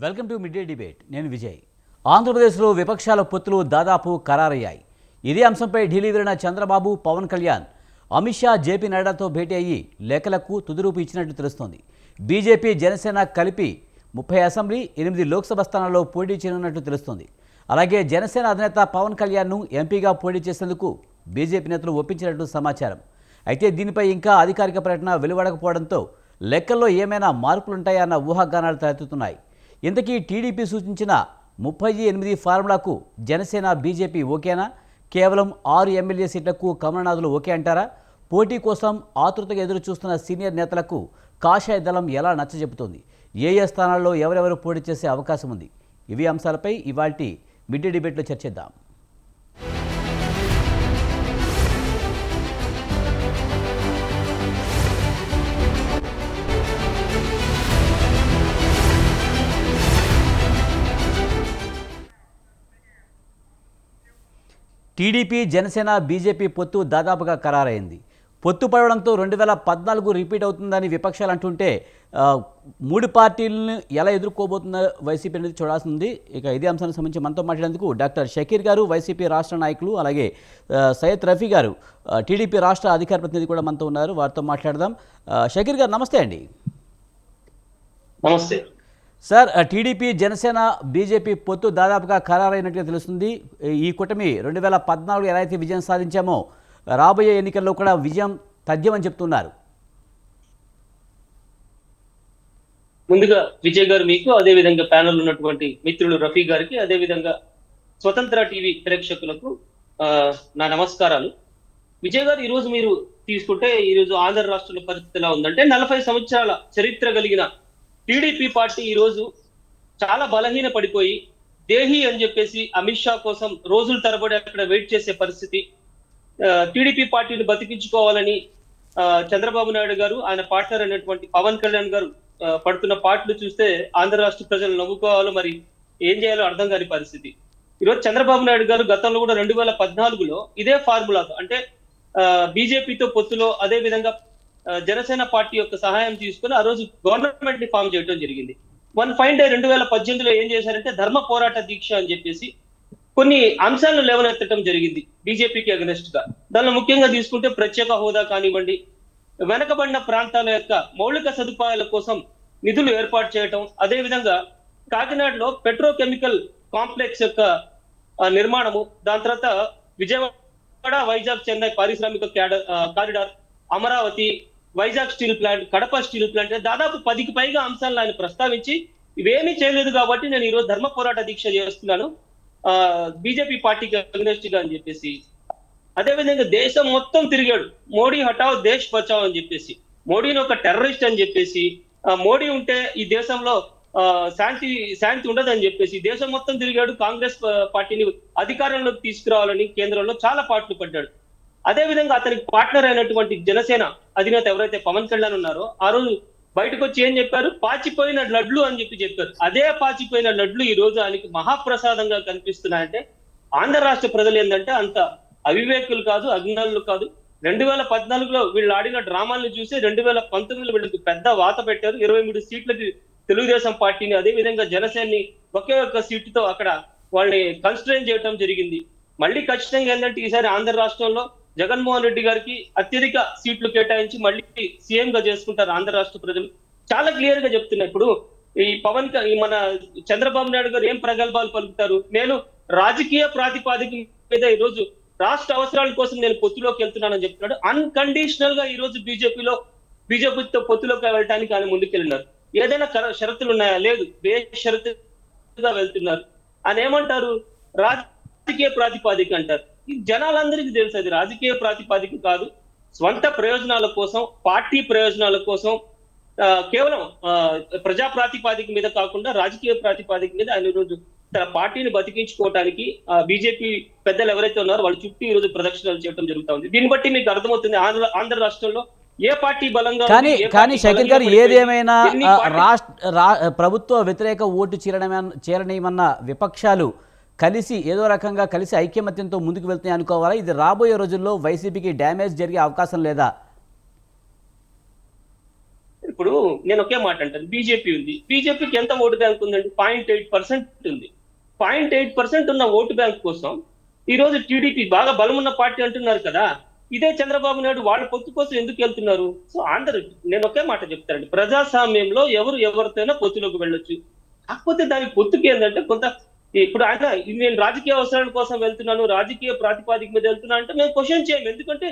Welcome to mid day debate. నేను విజయ్. ఆంధ్రప్రదేశ్లో విపక్షాల పొత్తులు దాదాపు ఖరారయ్యాయి. ఇదే అంశంపై ఢిల్లీ వెళ్లిన చంద్రబాబు, పవన్ కళ్యాణ్, అమిత్ షా, జేపీ నడ్డాతో భేటీ అయ్యి లేఖలకు తుదిరూపు ఇచ్చినట్లు తెలుస్తోంది. బీజేపీ, జనసేన కలిపి 30 అసెంబ్లీ, 8 లోక్సభ స్థానాల్లో పోటీ చేయనున్నట్లు తెలుస్తోంది. అలాగే జనసేన అధినేత పవన్ కళ్యాణ్ను ఎంపీగా పోటీ చేసేందుకు బీజేపీ నేతలు ఒప్పించినట్లు సమాచారం. అయితే దీనిపై ఇంకా అధికారిక ప్రకటన వెలువడకపోవడంతో లెక్కల్లో ఏమైనా మార్పులుంటాయన్న ఊహాగానాలు తలెత్తుతున్నాయి. ఇంతకీ టీడీపీ సూచించిన 38 ఫార్ములాకు జనసేన, బీజేపీ ఓకేనా? కేవలం 6 ఎమ్మెల్యే సీట్లకు కమలనాథులు ఓకే అంటారా? పోటీ కోసం ఆతృతగా ఎదురు చూస్తున్న సీనియర్ నేతలకు కాషాయ దళం ఎలా నచ్చజెపుతోంది? ఏ స్థానాల్లో ఎవరెవరు పోటీ చేసే అవకాశం ఉంది? ఇవి అంశాలపై ఇవాల్టి మిడ్ డే డిబేట్లో చర్చిద్దాం. టీడీపీ, జనసేన, బీజేపీ పొత్తు దాదాపుగా ఖరారైంది. పొత్తు పడడంతో 2014 రిపీట్ అవుతుందని విపక్షాలు అంటుంటే 3 పార్టీలను ఎలా ఎదుర్కోబోతుందో వైసీపీ అనేది చూడాల్సింది. ఇక ఇదే అంశానికి సంబంధించి మనతో మాట్లాడేందుకు డాక్టర్ షకీర్ గారు, వైసీపీ రాష్ట్ర నాయకులు, అలాగే సయ్యద్ రఫీ గారు, టీడీపీ రాష్ట్ర అధికార ప్రతినిధి కూడా మనతో ఉన్నారు. వారితో మాట్లాడదాం. షకీర్ గారు నమస్తే అండి. నమస్తే సార్, టీడీపీ, జనసేన, బీజేపీ పొత్తు దాదాపుగా ఖరారైనట్టుగా తెలుస్తుంది. ఈ కూటమి 2014 ఎలా అయితే విజయం సాధించామో రాబోయే ఎన్నికల్లో కూడా విజయం తథ్యమని చెప్తున్నారు. ముందుగా విజయ్ గారు మీకు, అదే విధంగా ప్యానల్ ఉన్నటువంటి మిత్రులు రఫీ గారికి, అదే విధంగా స్వతంత్ర టీవీ ప్రేక్షకులకు నా నమస్కారాలు. విజయ్ గారు, ఈరోజు మీరు తీసుకుంటే ఈరోజు ఆంధ్ర రాష్ట్రంలో పరిస్థితి ఎలా ఉందంటే 40 సంవత్సరాల చరిత్ర కలిగిన టీడీపీ పార్టీ ఈరోజు చాలా బలహీన పడిపోయి దేహి అని చెప్పేసి అమిత్ షా కోసం రోజుల తరబడి అక్కడ వెయిట్ చేసే పరిస్థితి. టీడీపీ పార్టీని బతికించుకోవాలని చంద్రబాబు నాయుడు గారు, ఆయన పార్ట్నర్ అయినటువంటి పవన్ కళ్యాణ్ గారు పడుతున్న పాటలు చూస్తే ఆంధ్ర రాష్ట్ర ప్రజలు నవ్వుకోవాలో మరి ఏం చేయాలో అర్థం కాని పరిస్థితి. ఈరోజు చంద్రబాబు నాయుడు గారు గతంలో కూడా 2014లో ఇదే ఫార్ములాతో, అంటే బీజేపీతో పొత్తులో, అదే విధంగా జనసేన పార్టీ యొక్క సహాయం తీసుకుని ఆ రోజు గవర్నమెంట్ ని ఫామ్ చేయడం జరిగింది. వన్ ఫైన్ డే 2018లో ఏం చేశారంటే ధర్మ పోరాట దీక్ష అని చెప్పేసి కొన్ని అంశాలను లేవనెత్తడం జరిగింది బీజేపీకి అగెనెస్ట్ గా. దానిలో ముఖ్యంగా తీసుకుంటే ప్రత్యేక హోదా కానివ్వండి, వెనకబడిన ప్రాంతాల యొక్క మౌలిక సదుపాయాల కోసం నిధులు ఏర్పాటు చేయటం, అదే విధంగా కాకినాడలో పెట్రోకెమికల్ కాంప్లెక్స్ యొక్క నిర్మాణము, దాని తర్వాత విజయవాడ, వైజాగ్, చెన్నై పారిశ్రామిక corridor, Amaravati, Vizag steel plant, Kadapa steel plant, దాదాపు 10కి పైగా అంశాలను ఆయన ప్రస్తావించి ఇవేమీ చేయలేదు కాబట్టి నేను ఈరోజు ధర్మ పోరాట దీక్ష చేస్తున్నాను బీజేపీ పార్టీకి అగెనెస్ట్ గా అని చెప్పేసి. అదేవిధంగా దేశం మొత్తం తిరిగాడు, మోడీ హటావ్ దేశ్ బచావ్ అని చెప్పేసి, మోడీని ఒక టెర్రరిస్ట్ అని చెప్పేసి, మోడీ ఉంటే ఈ దేశంలో శాంతి ఉండదని చెప్పేసి దేశం మొత్తం తిరిగాడు. కాంగ్రెస్ పార్టీని అధికారంలోకి తీసుకురావాలని కేంద్రంలో చాలా పాటలు పడ్డాడు. అదే విధంగా అతనికి పార్ట్నర్ అయినటువంటి జనసేన అధినేత ఎవరైతే పవన్ కళ్యాణ్ ఉన్నారో ఆ రోజు బయటకు వచ్చి ఏం చెప్పారు? పాచిపోయిన లడ్లు అని చెప్పారు. అదే పాచిపోయిన లడ్లు ఈ రోజు ఆయనకి మహాప్రసాదంగా కనిపిస్తున్నాయంటే ఆంధ్ర రాష్ట్ర ప్రజలు ఏంటంటే అంత అవివేకులు కాదు, అజ్ఞానులు కాదు. 2014లో వీళ్ళు ఆడిన డ్రామాలను చూసి 2019లో వీళ్ళకి పెద్ద వాత పెట్టారు. 23 సీట్లకి తెలుగుదేశం పార్టీని, అదే విధంగా జనసేనని ఒకే ఒక్క సీటుతో అక్కడ వాళ్ళని కన్స్ట్రైన్ చేయడం జరిగింది. మళ్ళీ ఖచ్చితంగా ఏంటంటే ఈసారి ఆంధ్ర రాష్ట్రంలో జగన్మోహన్ రెడ్డి గారికి అత్యధిక సీట్లు కేటాయించి మళ్ళీ సీఎం గా చేసుకుంటారు ఆంధ్ర రాష్ట్ర ప్రజలు. చాలా క్లియర్ గా చెప్తున్నా. ఇప్పుడు ఈ మన చంద్రబాబు నాయుడు గారు ఏం ప్రగల్భాలు పలుకుతారు? నేను రాజకీయ ప్రాతిపాదిక మీద ఈరోజు రాష్ట్ర అవసరాల కోసం నేను పొత్తులోకి వెళ్తున్నానని చెప్తున్నాడు. అన్కండిషనల్ గా ఈ రోజు బీజేపీతో పొత్తులోకి వెళ్ళడానికి ఆయన ముందుకెళ్ళినారు. ఏదైనా షరతులు ఉన్నాయా? లేదు, బేషరతుగా వెళ్తున్నారు. ఆయన ఏమంటారు? రాజకీయ ప్రాతిపాదిక అంటారు. ఈ జనాలందరికీ తెలుసు అది రాజకీయ ప్రాతిపాదిక కాదు. స్వంత ప్రయోజనాల కోసం, పార్టీ ప్రయోజనాల కోసం, కేవలం ప్రజా ప్రాతిపాదిక మీద కాకుండా రాజకీయ ప్రాతిపాదిక మీద ఆయన ఈరోజు తన పార్టీని బతికించుకోవడానికి బీజేపీ పెద్దలు ఎవరైతే ఉన్నారో వాళ్ళ చుట్టూ ఈ రోజు ప్రదక్షిణలు చేయడం జరుగుతా ఉంది. దీన్ని బట్టి మీకు అర్థమవుతుంది ఆంధ్ర రాష్ట్రంలో ఏ పార్టీ బలంగా. కానీ షకీర్ గారు, ఏదేమైనా ప్రభుత్వ వ్యతిరేక ఓటు చేరనేమన్న విపక్షాలు కలిసి ఏదో రకంగా కలిసి ఐక్యమత్యంతో ముందుకు వెళ్తున్నాయి అనుకోవాలా? ఇది రాబోయే రోజుల్లో వైసీపీకి డ్యామేజ్ జరిగే అవకాశం లేదా? ఇప్పుడు నేను ఒకే మాట అంటాను, బీజేపీ ఉంది, బీజేపీకి ఎంత ఓటు బ్యాంక్ ఉందండి? 0.8% ఉంది. 0.8% ఉన్న ఓటు బ్యాంక్ కోసం ఈ రోజు టీడీపీ బాగా బలమున్న పార్టీ అంటున్నారు కదా, ఇదే చంద్రబాబు నాయుడు వాళ్ళ పొత్తు కోసం ఎందుకు వెళ్తున్నారు? సో అందరు, నేను ఒకే మాట చెప్తానండి, ప్రజాస్వామ్యంలో ఎవరు ఎవరితోనో పొత్తులోకి వెళ్ళొచ్చు. కాకపోతే దాని పొత్తుకి ఏంటంటే కొంత, ఇప్పుడు ఆయన నేను రాజకీయ అవసరాల కోసం వెళ్తున్నాను, రాజకీయ ప్రాతిపాదిక మీద వెళ్తున్నా అంటే మేము క్వశ్చన్ చేయము. ఎందుకంటే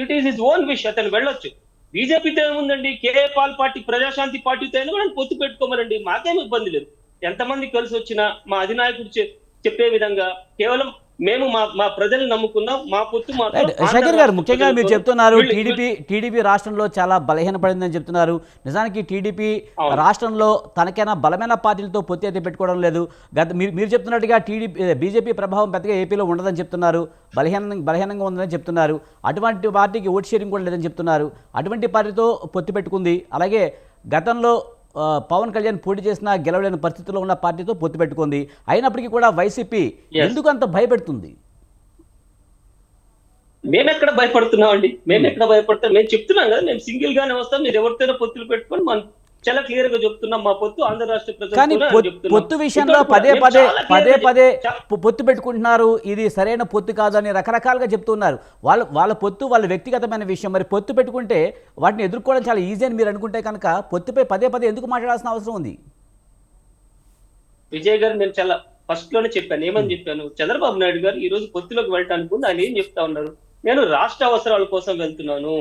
it is his own wish, అతను వెళ్ళొచ్చు. బీజేపీతో ఏముందండి, కేఏ పాల్ పార్టీ, ప్రజాశాంతి పార్టీతో అయినా కూడా పొత్తు పెట్టుకోమనండి, మాకేం ఇబ్బంది లేదు. ఎంతమంది కలిసి వచ్చినా మా అధినాయకుడు చెప్పే విధంగా కేవలం మేము మా మా ప్రజలు నమ్ముకున్నాం, మా పొత్తు మాత్రం రైట్. ఆంధ్ర శేఖర్ గారు, రాష్ట్ర ముఖ్యంగా మీరు ప్రజలతో. చెప్తున్నారు వీళ్ళు- టీడీపీ రాష్ట్రంలో చాలా బలహీనపడిందని చెప్తున్నారు. నిజానికి టీడీపీ అవును. రాష్ట్రంలో తనకైనా బలమైన పార్టీలతో పొత్తు అయితే పెట్టుకోవడం లేదు. మీరు చెప్తున్నట్టుగా బీజేపీ ప్రభావం పెద్దగా ఏపీలో ఉండదని చెప్తున్నారు, బలహీనంగా ఉందని చెప్తున్నారు. అటువంటి పార్టీకి ఓట్ షేరింగ్ కూడా లేదని చెప్తున్నారు. అటువంటి పార్టీతో పొత్తు పెట్టుకుంది. అలాగే గతంలో పవన్ కళ్యాణ్ పోటీ చేసినా గెలవలేని పరిస్థితిలో ఉన్న పార్టీతో పొత్తు పెట్టుకుంది. అయినప్పటికీ కూడా వైసీపీ Yes. ఎందుకు అంత భయపెడుతుంది? మేమెక్కడ భయపడుతున్నాం అండి? మేమెక్కడ భయపడతాం? మేము చెప్తున్నాం కదా, మేము సింగిల్ గానే వస్తాం, మీరు ఎవరితోనో పొత్తులు పెట్టుకొని మనం చాలా క్లియర్ గా చెప్తున్నాం, మా పొత్తు ఆంధ్ర రాష్ట్ర కానీ ప్రజలు పొత్తు విషయంలో పదే పొత్తు పెట్టుకుంటున్నారు. ఇది సరైన పొత్తు కాదని రకరకాలుగా చెప్తున్నారు. వాళ్ళ పొత్తు వాళ్ళ వ్యక్తిగతమైన విషయం. మరి పొత్తు పెట్టుకుంటే వాటిని ఎదుర్కోవడం చాలా ఈజీ అని మీరు అనుకుంటే కనుక పొత్తుపై పదే ఎందుకు మాట్లాడాల్సిన అవసరం ఉంది? విజయ్ గారు, నేను చాలా ఫస్ట్ లోనే చెప్పాను, ఏమని చెప్పాను, చంద్రబాబు నాయుడు గారు ఈ రోజు పొత్తులోకి వెళ్ళటానికి ముందు ఆయన ఏం చెప్తా ఉన్నారు, నేను రాష్ట్ర అవసరాల కోసం వెళ్తున్నాను,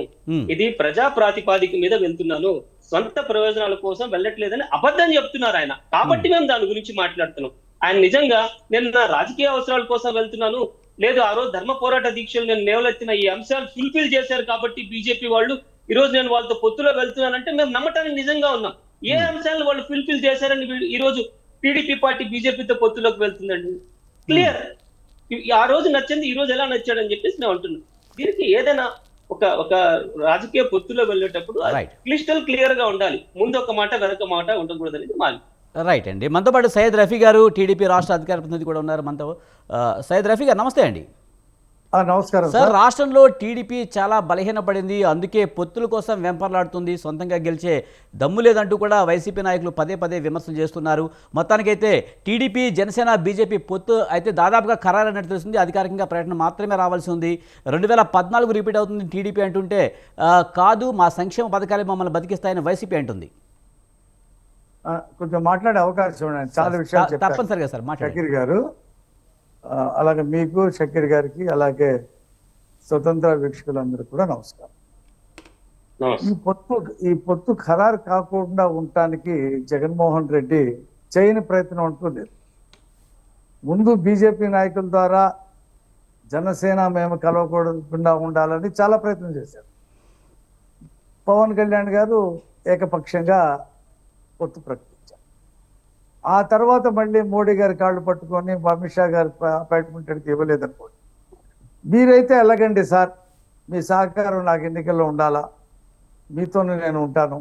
ఇది ప్రజా ప్రాతిపాదిక మీద వెళ్తున్నాను, సొంత ప్రయోజనాల కోసం వెళ్ళట్లేదని అబద్ధం చెప్తున్నారు ఆయన. కాబట్టి మేము దాని గురించి మాట్లాడుతున్నాం. ఆయన నిజంగా నేను నా రాజకీయ అవసరాల కోసం వెళ్తున్నాను, లేదు ఆ రోజు ధర్మ పోరాట దీక్షలు నేను లేవలెత్తిన ఈ అంశాలు ఫుల్ఫిల్ చేశారు కాబట్టి బీజేపీ వాళ్ళు ఈ రోజు నేను వాళ్ళతో పొత్తులో వెళ్తున్నానంటే మేము నమ్మటానికి నిజంగా ఉన్నాం. ఏ అంశాలను వాళ్ళు ఫుల్ఫిల్ చేశారని ఈ రోజు టీడీపీ పార్టీ బీజేపీతో పొత్తులోకి వెళ్తుందండి? క్లియర్. ఆ రోజు నచ్చింది ఈ రోజు ఎలా నచ్చాడని చెప్పేసి నేను అంటున్నాను. దీనికి ఏదైనా ఒక రాజకీయ పొత్తులో వెళ్ళేటప్పుడు క్లిస్టల్ క్లియర్ గా ఉండాలి. ముందు ఒక మాట వెనక మాట ఉండకూడదు అనేది మాది. రైట్ అండి. మనతో పాటు సయ్యద్ రఫీ గారు, టీడీపీ రాష్ట్ర అధికార ప్రతినిధి కూడా ఉన్నారు మనతో. సయ్యద్ రఫీ గారు, నమస్తే అండి. నమస్కారం సార్. రాష్ట్రంలో టీడీపీ చాలా బలహీనపడింది, అందుకే పొత్తుల కోసం వెంపర్లాడుతుంది, సొంతంగా గెలిచే దమ్ము లేదంటూ కూడా వైసీపీ నాయకులు పదే విమర్శలు చేస్తున్నారు. మొత్తానికైతే టీడీపీ, జనసేన, బీజేపీ పొత్తు అయితే దాదాపుగా ఖరారైనట్టు తెలుస్తుంది. అధికారికంగా ప్రకటన మాత్రమే రావాల్సి ఉంది. 2014 రిపీట్ అవుతుంది టీడీపీ అంటుంటే, కాదు మా సంక్షేమ పథకాలే మమ్మల్ని బతికిస్తాయని వైసీపీ అంటుంది. కొంచెం మాట్లాడే అవకాశం ఉండండి, చాలా విషయాలు తప్పనిసరిగా సార్ మాట్లాడండి. షకీర్ గారు, అలాగే మీకు, షకీర్ గారికి, అలాగే స్వతంత్ర వీక్షకులందరూ కూడా నమస్కారం. ఈ పొత్తు ఖరారు కాకుండా ఉండటానికి జగన్మోహన్ రెడ్డి చేయని ప్రయత్నం అంటూ లేదు. ముందు బీజేపీ నాయకుల ద్వారా జనసేన మేము కలవకుండా ఉండాలని చాలా ప్రయత్నం చేశారు. పవన్ కళ్యాణ్ గారు ఏకపక్షంగా పొత్తు ప్రకటించారు. ఆ తర్వాత మళ్ళీ మోడీ గారి కాళ్ళు పట్టుకొని అమిత్ షా గారి అపాయింట్మెంట్కి ఇవ్వలేదనుకోండి, మీరైతే ఎలాగండి సార్, మీ సహకారం నాకు ఎన్నికల్లో ఉండాలా, మీతోనే నేను ఉంటాను,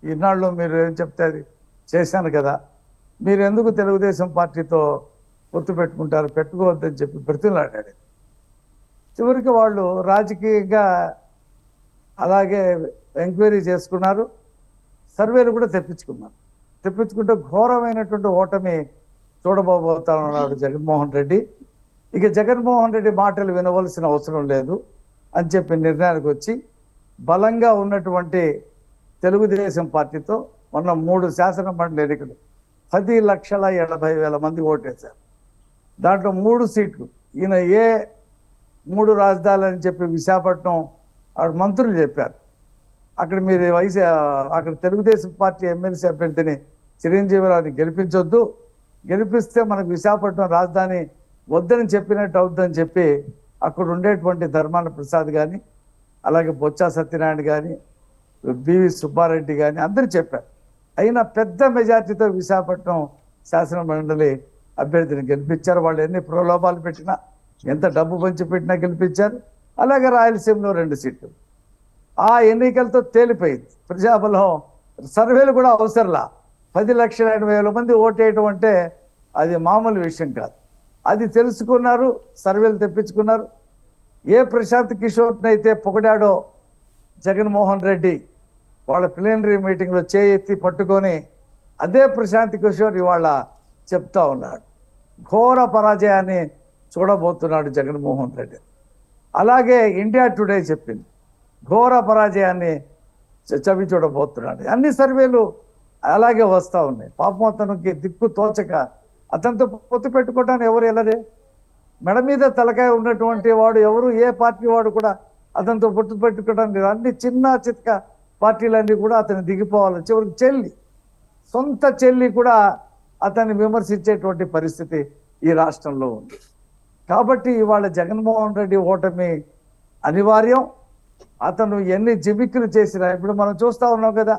ఈనాళ్ళు మీరు ఏం చెప్తే అది చేశాను కదా, మీరు ఎందుకు తెలుగుదేశం పార్టీతో పొత్తు పెట్టుకుంటారు, పెట్టుకోవద్దని చెప్పి బ్రతిలాడాడు. చివరికి వాళ్ళు రాజకీయంగా అలాగే ఎంక్వైరీ చేసుకున్నారు, సర్వేలు కూడా తెప్పించుకుంటే ఘోరమైనటువంటి ఓటమి చూడబోతానన్నాడు జగన్మోహన్ రెడ్డి. ఇక జగన్మోహన్ రెడ్డి మాటలు వినవలసిన అవసరం లేదు అని చెప్పి నిర్ణయానికి వచ్చి బలంగా ఉన్నటువంటి తెలుగుదేశం పార్టీతో మొన్న 3 శాసనమండలి ఎన్నికలు 10,80,000 మంది ఓటేశారు. దాంట్లో 3 సీట్లు ఈయన 3 రాజధానులు అని చెప్పి విశాఖపట్నం మంత్రులు చెప్పారు. అక్కడ మీరు అక్కడ తెలుగుదేశం పార్టీ ఎమ్మెల్సీ అభ్యర్థిని చిరంజీవిరావుని గెలిపించొద్దు, గెలిపిస్తే మనకు విశాఖపట్నం రాజధాని వద్దని చెప్పినట్టు అవుద్దని చెప్పి అక్కడ ఉండేటువంటి ధర్మాన ప్రసాద్ కానీ, అలాగే బొత్స సత్యనారాయణ కానీ, బివి సుబ్బారెడ్డి కానీ అందరూ చెప్పారు. అయినా పెద్ద మెజార్టీతో విశాఖపట్నం శాసన మండలి అభ్యర్థిని గెలిపించారు. వాళ్ళు ఎన్ని ప్రలోభాలు పెట్టినా, ఎంత డబ్బు పంచి పెట్టినా గెలిపించారు. అలాగే రాయలసీమలో 2 సీట్లు. ఆ ఎన్నికలతో తేలిపోయింది. ప్రజాబలం సర్వేలు కూడా అవసరంలా. 10,80,000 మంది ఓటేయటం అంటే అది మామూలు విషయం కాదు. అది తెలుసుకున్నారు, సర్వేలు తెప్పించుకున్నారు. ఏ ప్రశాంత్ కిషోర్ని అయితే పొగిడాడో జగన్మోహన్ రెడ్డి, వాళ్ళ ప్లీనరీ మీటింగ్లో చేయెత్తి పట్టుకొని అదే ప్రశాంత్ కిషోర్ ఇవాళ చెప్తా ఉన్నాడు. ఘోర పరాజయాన్ని చూడబోతున్నాడు జగన్మోహన్ రెడ్డి. అలాగే ఇండియా టుడే చెప్పింది ఘోర పరాజయాన్ని చవి చూడబోతున్నాడు. అన్ని సర్వేలు అలాగే వస్తూ ఉన్నాయి. పాపం అతనికి దిక్కు తోచక అతనితో పొత్తు పెట్టుకోవటానికి ఎవరు వెళ్ళరే. మెడ మీద తలకాయ ఉన్నటువంటి వాడు ఎవరు, ఏ పార్టీ వాడు కూడా అతనితో పొత్తు పెట్టుకోవడానికి అన్ని చిన్న చిత్క పార్టీలన్నీ కూడా అతను దిగిపోవాలి. చివరికి సొంత చెల్లి కూడా అతన్ని విమర్శించేటువంటి పరిస్థితి ఈ రాష్ట్రంలో ఉంది. కాబట్టి ఇవాళ జగన్మోహన్ రెడ్డి ఓటమి అనివార్యం. అతను ఎన్ని జిమిక్కులు చేసినా ఇప్పుడు మనం చూస్తా ఉన్నాం కదా,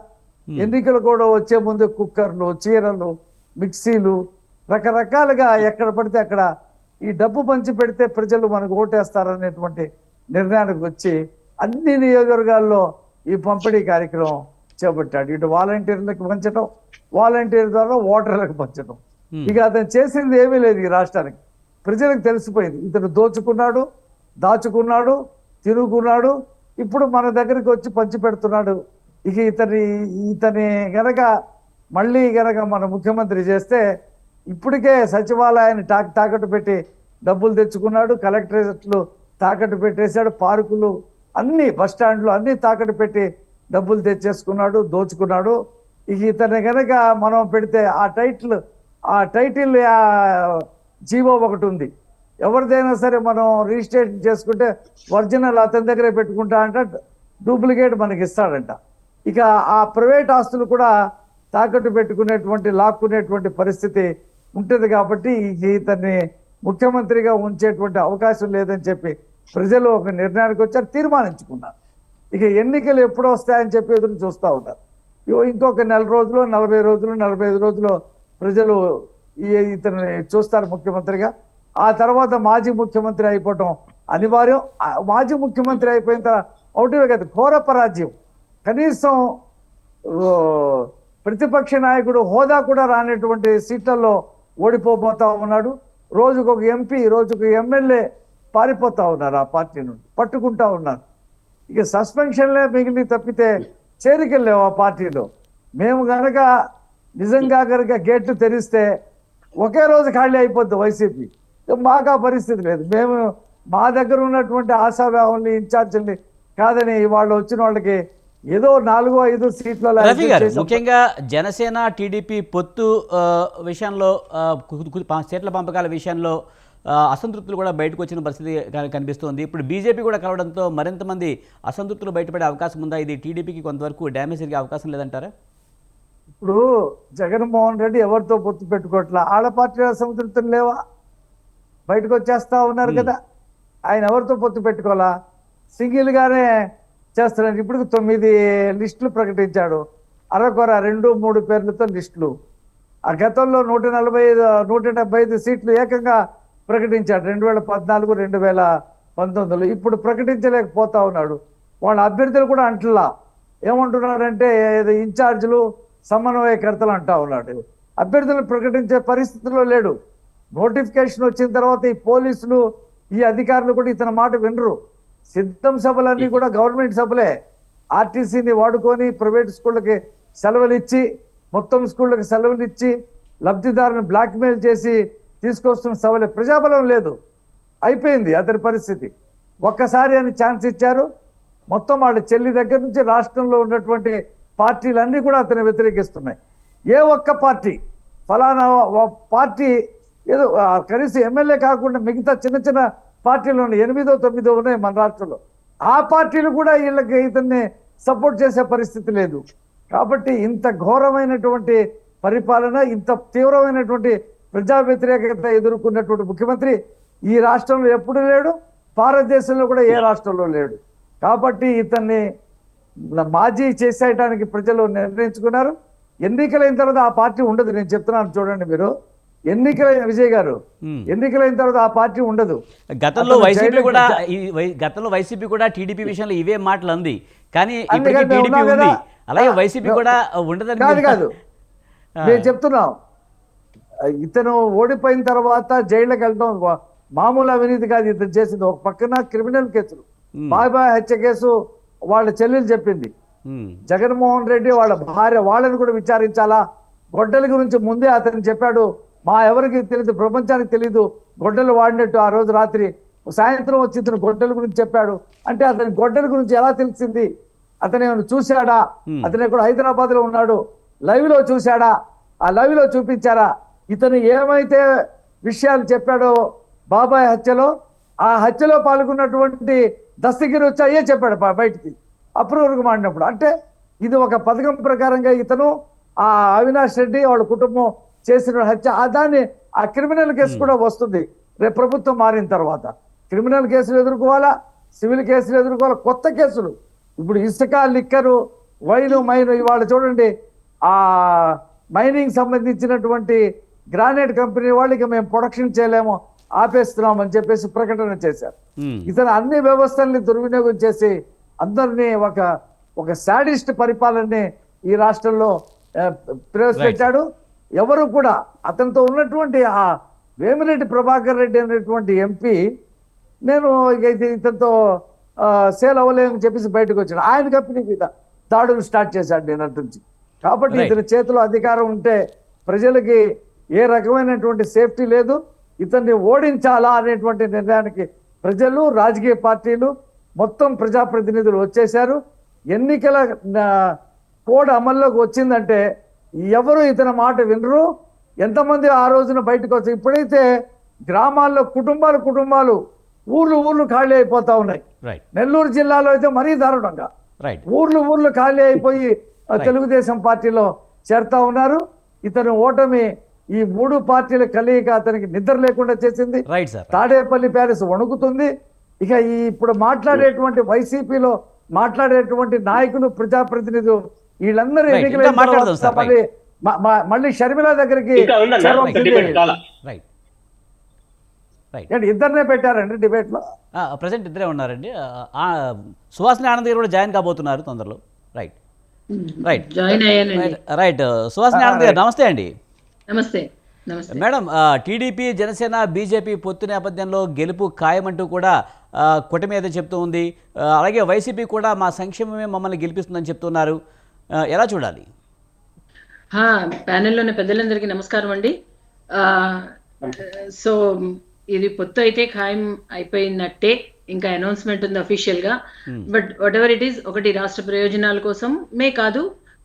ఎన్నికలు కూడా వచ్చే ముందు కుక్కర్లు, చీరలు, మిక్సీలు రకరకాలుగా ఎక్కడ పడితే అక్కడ ఈ డబ్బు పంచి పెడితే ప్రజలు మనకు ఓటేస్తారనేటువంటి నిర్ణయానికి వచ్చి అన్ని నియోజకవర్గాల్లో ఈ పంపిణీ కార్యక్రమం చేపట్టాడు. ఇటు వాలంటీర్లకు పంచడం, వాలంటీర్ ద్వారా ఓటర్లకు పంచడం. ఇక అతను చేసింది ఏమీ లేదు ఈ రాష్ట్రానికి. ప్రజలకు తెలిసిపోయింది ఇతను దోచుకున్నాడు, దాచుకున్నాడు, తిరుగుకున్నాడు. ఇప్పుడు మన దగ్గరికి వచ్చి పంచి పెడుతున్నాడు. ఇక ఇతని గనక మళ్ళీ గనక మన ముఖ్యమంత్రి చేస్తే ఇప్పటికే సచివాలయాన్ని తాకట్టు పెట్టి డబ్బులు తెచ్చుకున్నాడు, కలెక్టరేట్లు తాకట్టు పెట్టేశాడు, పార్కులు అన్ని బస్టాండ్లు అన్నీ తాకట్టు పెట్టి డబ్బులు తెచ్చేసుకున్నాడు, దోచుకున్నాడు. ఇక ఇతని గనక మనం పెడితే ఆ టైటిల్ జీవో ఒకటి ఉంది, ఎవరిదైనా సరే మనం రిజిస్ట్రేషన్ చేసుకుంటే ఒరిజినల్ అతని దగ్గరే పెట్టుకుంటా అంట, డూప్లికేట్ మనకి ఇస్తాడంట. ఇక ఆ ప్రైవేట్ ఆస్తులు కూడా తాకట్టు పెట్టుకునేటువంటి లాక్కునేటువంటి పరిస్థితి ఉంటుంది. కాబట్టి ఇతన్ని ముఖ్యమంత్రిగా ఉంచేటువంటి అవకాశం లేదని చెప్పి ప్రజలు ఒక నిర్ణయానికి వచ్చారు, తీర్మానించుకున్నారు. ఇక ఎన్నికలు ఎప్పుడు వస్తాయని చెప్పి ఎదురు చూస్తూ ఉంటారు. ఇంకొక 4 రోజులు, 40 రోజులు, 45 రోజులు ప్రజలు ఇతన్ని చూస్తారు ముఖ్యమంత్రిగా. ఆ తర్వాత మాజీ ముఖ్యమంత్రి అయిపోవటం అనివార్యం. మాజీ ముఖ్యమంత్రి అయిపోయిన తర్వాత ఒకటే కదా ఘోర పరాజయం. కనీసం ప్రతిపక్ష నాయకుడు హోదా కూడా రానటువంటి సీట్లలో ఓడిపోతా ఉన్నాడు. రోజుకొక ఎంపీ, రోజుకు ఎమ్మెల్యే పారిపోతా ఉన్నారు, ఆ పార్టీ నుండి పట్టుకుంటా ఉన్నారు. ఇక సస్పెన్షన్లే మిగిలి తప్పితే చేరికలు లేవు ఆ పార్టీలో. మేము కనుక నిజంగా కనుక గేట్లు తెరిస్తే ఒకే రోజు ఖాళీ అయిపోద్ది వైసీపీ. మాకు ఆ పరిస్థితి లేదు. మేము మా దగ్గర ఉన్నటువంటి ఆశావ్యాహుల్ని, ఇన్ఛార్జీల్ని కాదని వాళ్ళు వచ్చిన వాళ్ళకి ఏదో 4-5 సీట్లలో ముఖ్యంగా జనసేన టీడీపీ పొత్తు విషయంలో సీట్ల పంపకాల విషయంలో అసంతృప్తులు కూడా బయటకు వచ్చిన పరిస్థితి కనిపిస్తోంది. ఇప్పుడు బీజేపీ కూడా కలవడంతో మరింత మంది అసంతృప్తులు బయటపడే అవకాశం ఉందా? ఇది టీడీపీకి కొంతవరకు డ్యామేజ్ జరిగే అవకాశం లేదంటారా? ఇప్పుడు జగన్మోహన్ రెడ్డి ఎవరితో పొత్తు పెట్టుకోవట్లా, ఆళ్ళ పార్టీ అసంతృప్తులు లేవా, బయటకు వచ్చేస్తా ఉన్నారు కదా. ఆయన ఎవరితో పొత్తు పెట్టుకోవాలా, సింగిల్గానే చేస్తున్నాడు. ఇప్పుడు 9 లిస్టులు ప్రకటించాడు, అరకొర 2-3 పేర్లతో లిస్టులు. ఆ గతంలో 175 సీట్లు ఏకంగా ప్రకటించాడు 2014, 2019. ఇప్పుడు ప్రకటించలేకపోతా ఉన్నాడు. వాళ్ళ అభ్యర్థులు కూడా అంటలా ఏమంటున్నారంటే ఇన్ఛార్జీలు, సమన్వయకర్తలు అంటా ఉన్నాడు. అభ్యర్థులను ప్రకటించే పరిస్థితిలో లేడు. నోటిఫికేషన్ వచ్చిన తర్వాత ఈ పోలీసులు, ఈ అధికారులు కూడా ఇతని మాట వినరు. సిద్ధం సభలన్నీ కూడా గవర్నమెంట్ సభలే. ఆర్టీసీని వాడుకొని ప్రైవేట్ స్కూళ్ళకి సెలవులు ఇచ్చి, మొత్తం స్కూళ్ళకి సెలవులు ఇచ్చి లబ్ధిదారులను బ్లాక్మెయిల్ చేసి తీసుకొస్తున్న సభలే. ప్రజాబలం లేదు, అయిపోయింది అతని పరిస్థితి. ఒక్కసారి అని ఛాన్స్ ఇచ్చారు. మొత్తం వాళ్ళ చెల్లి దగ్గర నుంచి రాష్ట్రంలో ఉన్నటువంటి పార్టీలన్నీ కూడా అతన్ని వ్యతిరేకిస్తున్నాయి. ఏ ఒక్క పార్టీ ఫలానా పార్టీ ఏదో కనీసం ఎమ్మెల్యే కాకుండా మిగతా చిన్న చిన్న పార్టీలు ఉన్నాయి, 8-9 ఉన్నాయి మన రాష్ట్రంలో. ఆ పార్టీలు కూడా ఇతన్ని సపోర్ట్ చేసే పరిస్థితి లేదు. కాబట్టి ఇంత ఘోరమైనటువంటి పరిపాలన, ఇంత తీవ్రమైనటువంటి ప్రజా వ్యతిరేకత ఎదుర్కొన్నటువంటి ముఖ్యమంత్రి ఈ రాష్ట్రంలో ఎప్పుడు లేడు, భారతదేశంలో కూడా ఏ రాష్ట్రంలో లేడు. కాబట్టి ఇతన్ని మాజీ చేసేయడానికి ప్రజలు నిర్ణయించుకున్నారు. ఎన్నికలైన తర్వాత ఆ పార్టీ ఉండదు. నేను చెప్తున్నాను చూడండి, మీరు ఎన్నికలైన విజయ్ గారు, ఎన్నికలైన తర్వాత ఆ పార్టీ ఉండదు. గతంలో వైసీపీ కూడా టీడీపీ విషయంలో ఇవే మాటలు అంది, కానీ అలాగే వైసీపీ కూడా ఉండదని కాదు నేను చెప్తున్నాం. ఇతను ఓడిపోయిన తర్వాత జైళ్ళకి వెళ్ళడం మామూలు అవినీతి కాదు ఇతను చేసింది. ఒక పక్కన క్రిమినల్ కేసులు, బాబాయ్ హత్య కేసు వాళ్ళ చెల్లెలు చెప్పింది, జగన్మోహన్ రెడ్డి వాళ్ళ భార్య వాళ్ళని కూడా విచారించాలా. గొడ్డల గురించి ముందే అతను చెప్పాడు, మా ఎవరికి తెలియదు, ప్రపంచానికి తెలీదు గొడ్డలు వాడినట్టు. ఆ రోజు రాత్రి సాయంత్రం వచ్చి ఇతను గొడ్డల గురించి చెప్పాడు అంటే అతని గొడ్డల గురించి ఎలా తెలిసింది? అతను ఏమైనా చూశాడా? అతను ఎక్కడ హైదరాబాద్ లో ఉన్నాడు, లైవ్ లో చూశాడా? ఆ లైవ్ లో చూపించారా? ఇతను ఏమైతే విషయాలు చెప్పాడో బాబాయ్ హత్యలో, ఆ హత్యలో పాల్గొన్నటువంటి దస్తగిరి వచ్చి అయ్యే చెప్పాడు బయటికి అప్రూవర్గా మాడినప్పుడు. అంటే ఇది ఒక పథకం ప్రకారంగా ఇతను ఆ అవినాష్ రెడ్డి వాళ్ళ కుటుంబం చేసిన హత్య, దాన్ని ఆ క్రిమినల్ కేసు కూడా వస్తుంది రేపు ప్రభుత్వం మారిన తర్వాత. క్రిమినల్ కేసులు ఎదుర్కోవాలా, సివిల్ కేసులు ఎదుర్కోవాలా, కొత్త కేసులు. ఇప్పుడు ఇసుక, లిక్కరు, వైను, మైను, ఇవాళ చూడండి ఆ మైనింగ్ సంబంధించినటువంటి గ్రానైట్ కంపెనీ వాళ్ళకి మేము ప్రొడక్షన్ చేయలేము, ఆపేస్తున్నాం అని చెప్పేసి ప్రకటన చేశారు. ఇతను అన్ని వ్యవస్థల్ని దుర్వినియోగం చేసి అందరినీ ఒక శాడిస్ట్ పరిపాలనని ఈ రాష్ట్రంలో ప్రవేశపెట్టాడు. ఎవరు కూడా అతనితో ఉన్నటువంటి ఆ వేమిరెడ్డి ప్రభాకర్ రెడ్డి అనేటువంటి ఎంపీ, నేను ఇతనితో సేల్ అవ్వలేదని చెప్పేసి బయటకు వచ్చాడు. ఆయన కంపెనీ మీద దాడులు స్టార్ట్ చేశాడు నేను నుంచి. కాబట్టి ఇతని చేతిలో అధికారం ఉంటే ప్రజలకి ఏ రకమైనటువంటి సేఫ్టీ లేదు. ఇతన్ని ఓడించాలా అనేటువంటి నిర్ణయానికి ప్రజలు, రాజకీయ పార్టీలు, మొత్తం ప్రజాప్రతినిధులు వచ్చేశారు. ఎన్నికల కోడ్ అమల్లోకి వచ్చిందంటే ఎవరు ఇతని మాట వినరు. ఎంతమంది ఆ రోజున బయటకు వచ్చి, ఇప్పుడైతే గ్రామాల్లో కుటుంబాలు ఊర్లు ఖాళీ అయిపోతా ఉన్నాయి. నెల్లూరు జిల్లాలో అయితే మరీ దారుణంగా ఊర్లు ఖాళీ అయిపోయి తెలుగుదేశం పార్టీలో చేరుతా ఉన్నారు. ఇతను ఓటమి ఈ మూడు పార్టీల కలయిక అతనికి నిద్ర లేకుండా చేసింది. తాడేపల్లి ప్యాలెస్ వణుకుతుంది. ఇక ఇప్పుడు మాట్లాడేటువంటి వైసీపీలో మాట్లాడేటువంటి నాయకులు, ప్రజాప్రతినిధులు వీళ్ళందరూ ఎన్నికల మళ్ళీ షర్మిల దగ్గరికి ఇద్దరినే పెట్టారండి డిబేట్ లో. ప్రజెంట్ ఇద్దరే ఉన్నారండి. సుహాసిని ఆనంద్ గారు కూడా జాయిన్ కాబోతున్నారు తొందరలో. రైట్ సుహాసిని ఆనంద్ గారు నమస్తే అండి. నమస్తే మేడం, టీడీపీ, జనసేన, బీజేపీ పొత్తు నేపథ్యంలో గెలుపు ఖాయమంటూ కూడా కూటమి మీద చెప్తూ ఉంది. అలాగే వైసీపీ కూడా మా సంక్షేమమే మమ్మల్ని గెలిపిస్తుందని చెప్తున్నారు. ఎలా చూడాలి? ప్యానెల్లోని పెద్దలందరికీ నమస్కారం అండి. సో ఇది పొత్తు అయితే ఖాయం అయిపోయినట్టే, ఇంకా అనౌన్స్మెంట్ ఉంది అఫీషియల్ గా. But what ever it is, ఒకటి రాష్ట్ర ప్రయోజనాల కోసం మే కాదు,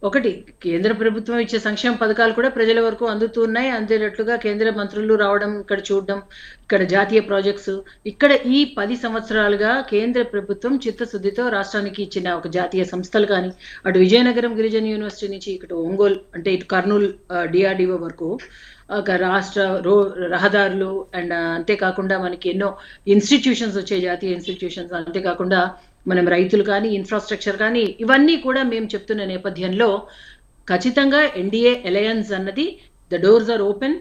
ఒకటి కేంద్ర ప్రభుత్వం ఇచ్చే సంక్షేమ పథకాలు కూడా ప్రజల వరకు అందుతున్నాయి. అందేటట్లుగా కేంద్ర మంత్రులు రావడం, ఇక్కడ చూడడం, ఇక్కడ జాతీయ ప్రాజెక్ట్స్, ఇక్కడ ఈ 10 సంవత్సరాలుగా కేంద్ర ప్రభుత్వం చిత్తశుద్ధితో రాష్ట్రానికి ఇచ్చిన ఒక జాతీయ సంస్థలు కానీ, అటు విజయనగరం గిరిజన యూనివర్సిటీ నుంచి ఇటు ఒంగోలు, అంటే ఇటు కర్నూలు డిఆర్డిఓ వరకు ఒక రాష్ట్ర రహదారులు అండ్ అంతేకాకుండా మనకి ఎన్నో ఇన్స్టిట్యూషన్స్ వచ్చాయి, జాతీయ ఇన్స్టిట్యూషన్స్. అంతేకాకుండా మనం రైతులు కానీ, ఇన్ఫ్రాస్ట్రక్చర్ కానీ, ఇవన్నీ కూడా మేము చెప్తున్న నేపథ్యంలో ఖచ్చితంగా ఎన్డీఏ అలయన్స్ అన్నది ద డోర్స్ ఆర్ ఓపెన్.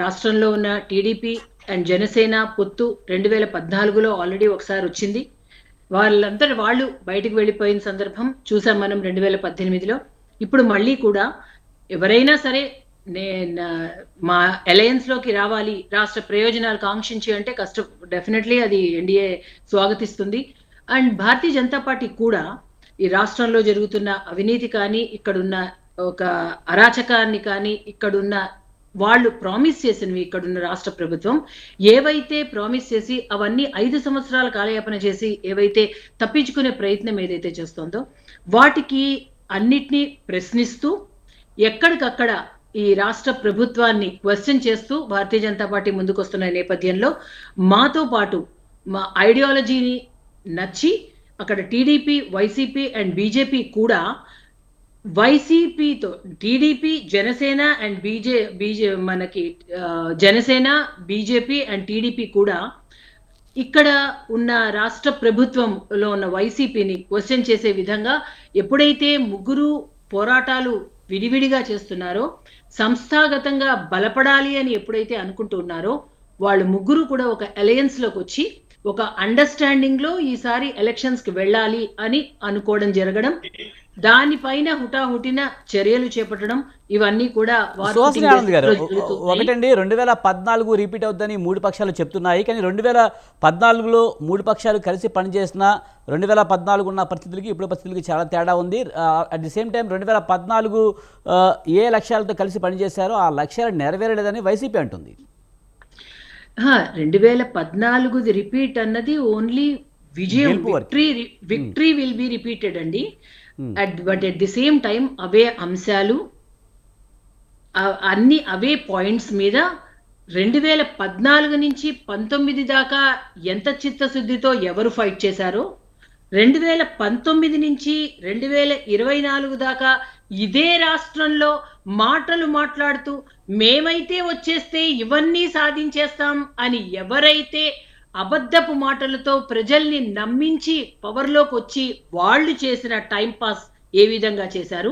రాష్ట్రంలో ఉన్న టీడీపీ అండ్ జనసేన పొత్తు 2014లో ఆల్రెడీ ఒకసారి వచ్చింది. వాళ్ళు బయటకు వెళ్ళిపోయిన సందర్భం చూసాం మనం 2018లో. ఇప్పుడు మళ్ళీ కూడా ఎవరైనా సరే మా అలయన్స్ లోకి రావాలి, రాష్ట్ర ప్రయోజనాలు కాంక్షించి అంటే కష్టం. డెఫినెట్లీ అది ఎన్డీఏ స్వాగతిస్తుంది. అండ్ భారతీయ జనతా పార్టీ కూడా ఈ రాష్ట్రంలో జరుగుతున్న అవినీతి కానీ, ఇక్కడున్న ఒక అరాచకాన్ని కానీ, ఇక్కడున్న వాళ్ళు ప్రామిస్ చేసినవి, ఇక్కడున్న రాష్ట్ర ప్రభుత్వం ఏవైతే ప్రామిస్ చేసి అవన్నీ 5 సంవత్సరాల కాలయాపన చేసి ఏవైతే తప్పించుకునే ప్రయత్నం ఏదైతే చేస్తోందో వాటికి అన్నిటినీ ప్రశ్నిస్తూ ఎక్కడికక్కడ ఈ రాష్ట్ర ప్రభుత్వాన్ని క్వశ్చన్ చేస్తూ భారతీయ జనతా పార్టీ ముందుకొస్తున్న నేపథ్యంలో మాతో పాటు మా ఐడియాలజీని నచ్చి అక్కడ టీడీపీ, వైసీపీ అండ్ బీజేపీ కూడా వైసీపీతో టీడీపీ, జనసేన అండ్ మనకి జనసేన, బీజేపీ అండ్ టీడీపీ కూడా ఇక్కడ ఉన్న రాష్ట్ర ప్రభుత్వంలో ఉన్న వైసీపీని క్వశ్చన్ చేసే విధంగా ఎప్పుడైతే ముగ్గురు పోరాటాలు విడివిడిగా చేస్తున్నారో, సంస్థాగతంగా బలపడాలి అని ఎప్పుడైతే అనుకుంటున్నారో, వాళ్ళు ముగ్గురు కూడా ఒక అలయన్స్ లోకి వచ్చి ఒక అండర్స్టాండింగ్ లో ఈసారి ఎలక్షన్స్ కి వెళ్ళాలి అని అనుకోవడం జరగడం, దానిపైన హుటాహుటిన చర్యలు చేపట్టడం, ఇవన్నీ కూడా సుహాసిని ఆనంద్ గారు, ఒకటండి 2014 రిపీట్ అవుతుందని మూడు పక్షాలు చెప్తున్నాయి. కానీ 2014లో మూడు పక్షాలు కలిసి పనిచేసిన 2014 ఉన్న పరిస్థితులకి ఇప్పుడు పరిస్థితులకి చాలా తేడా ఉంది. అట్ ది సేమ్ టైం 2014 ఏ లక్ష్యాలతో కలిసి పనిచేశారో ఆ లక్ష్యాలు నెరవేరలేదని వైసీపీ అంటుంది. 2014 రిపీట్ అన్నది ఓన్లీ విజయం, విక్టరీ విల్ బి రిపీటెడ్ అండి. But at the same time అవే అంశాలు, అన్ని అవే పాయింట్స్ మీద 2014 నుంచి 19 దాకా ఎంత చిత్తశుద్ధితో ఎవరు ఫైట్ చేశారో, 2019 నుంచి 2024 దాకా ఇదే రాష్ట్రంలో మాటలు మాట్లాడుతూ మేమైతే వచ్చేస్తే ఇవన్నీ సాధించేస్తాం అని ఎవరైతే అబద్ధపు మాటలతో ప్రజల్ని నమ్మించి పవర్లోకి వచ్చి వాళ్ళు చేసిన టైం పాస్ ఏ విధంగా చేశారు.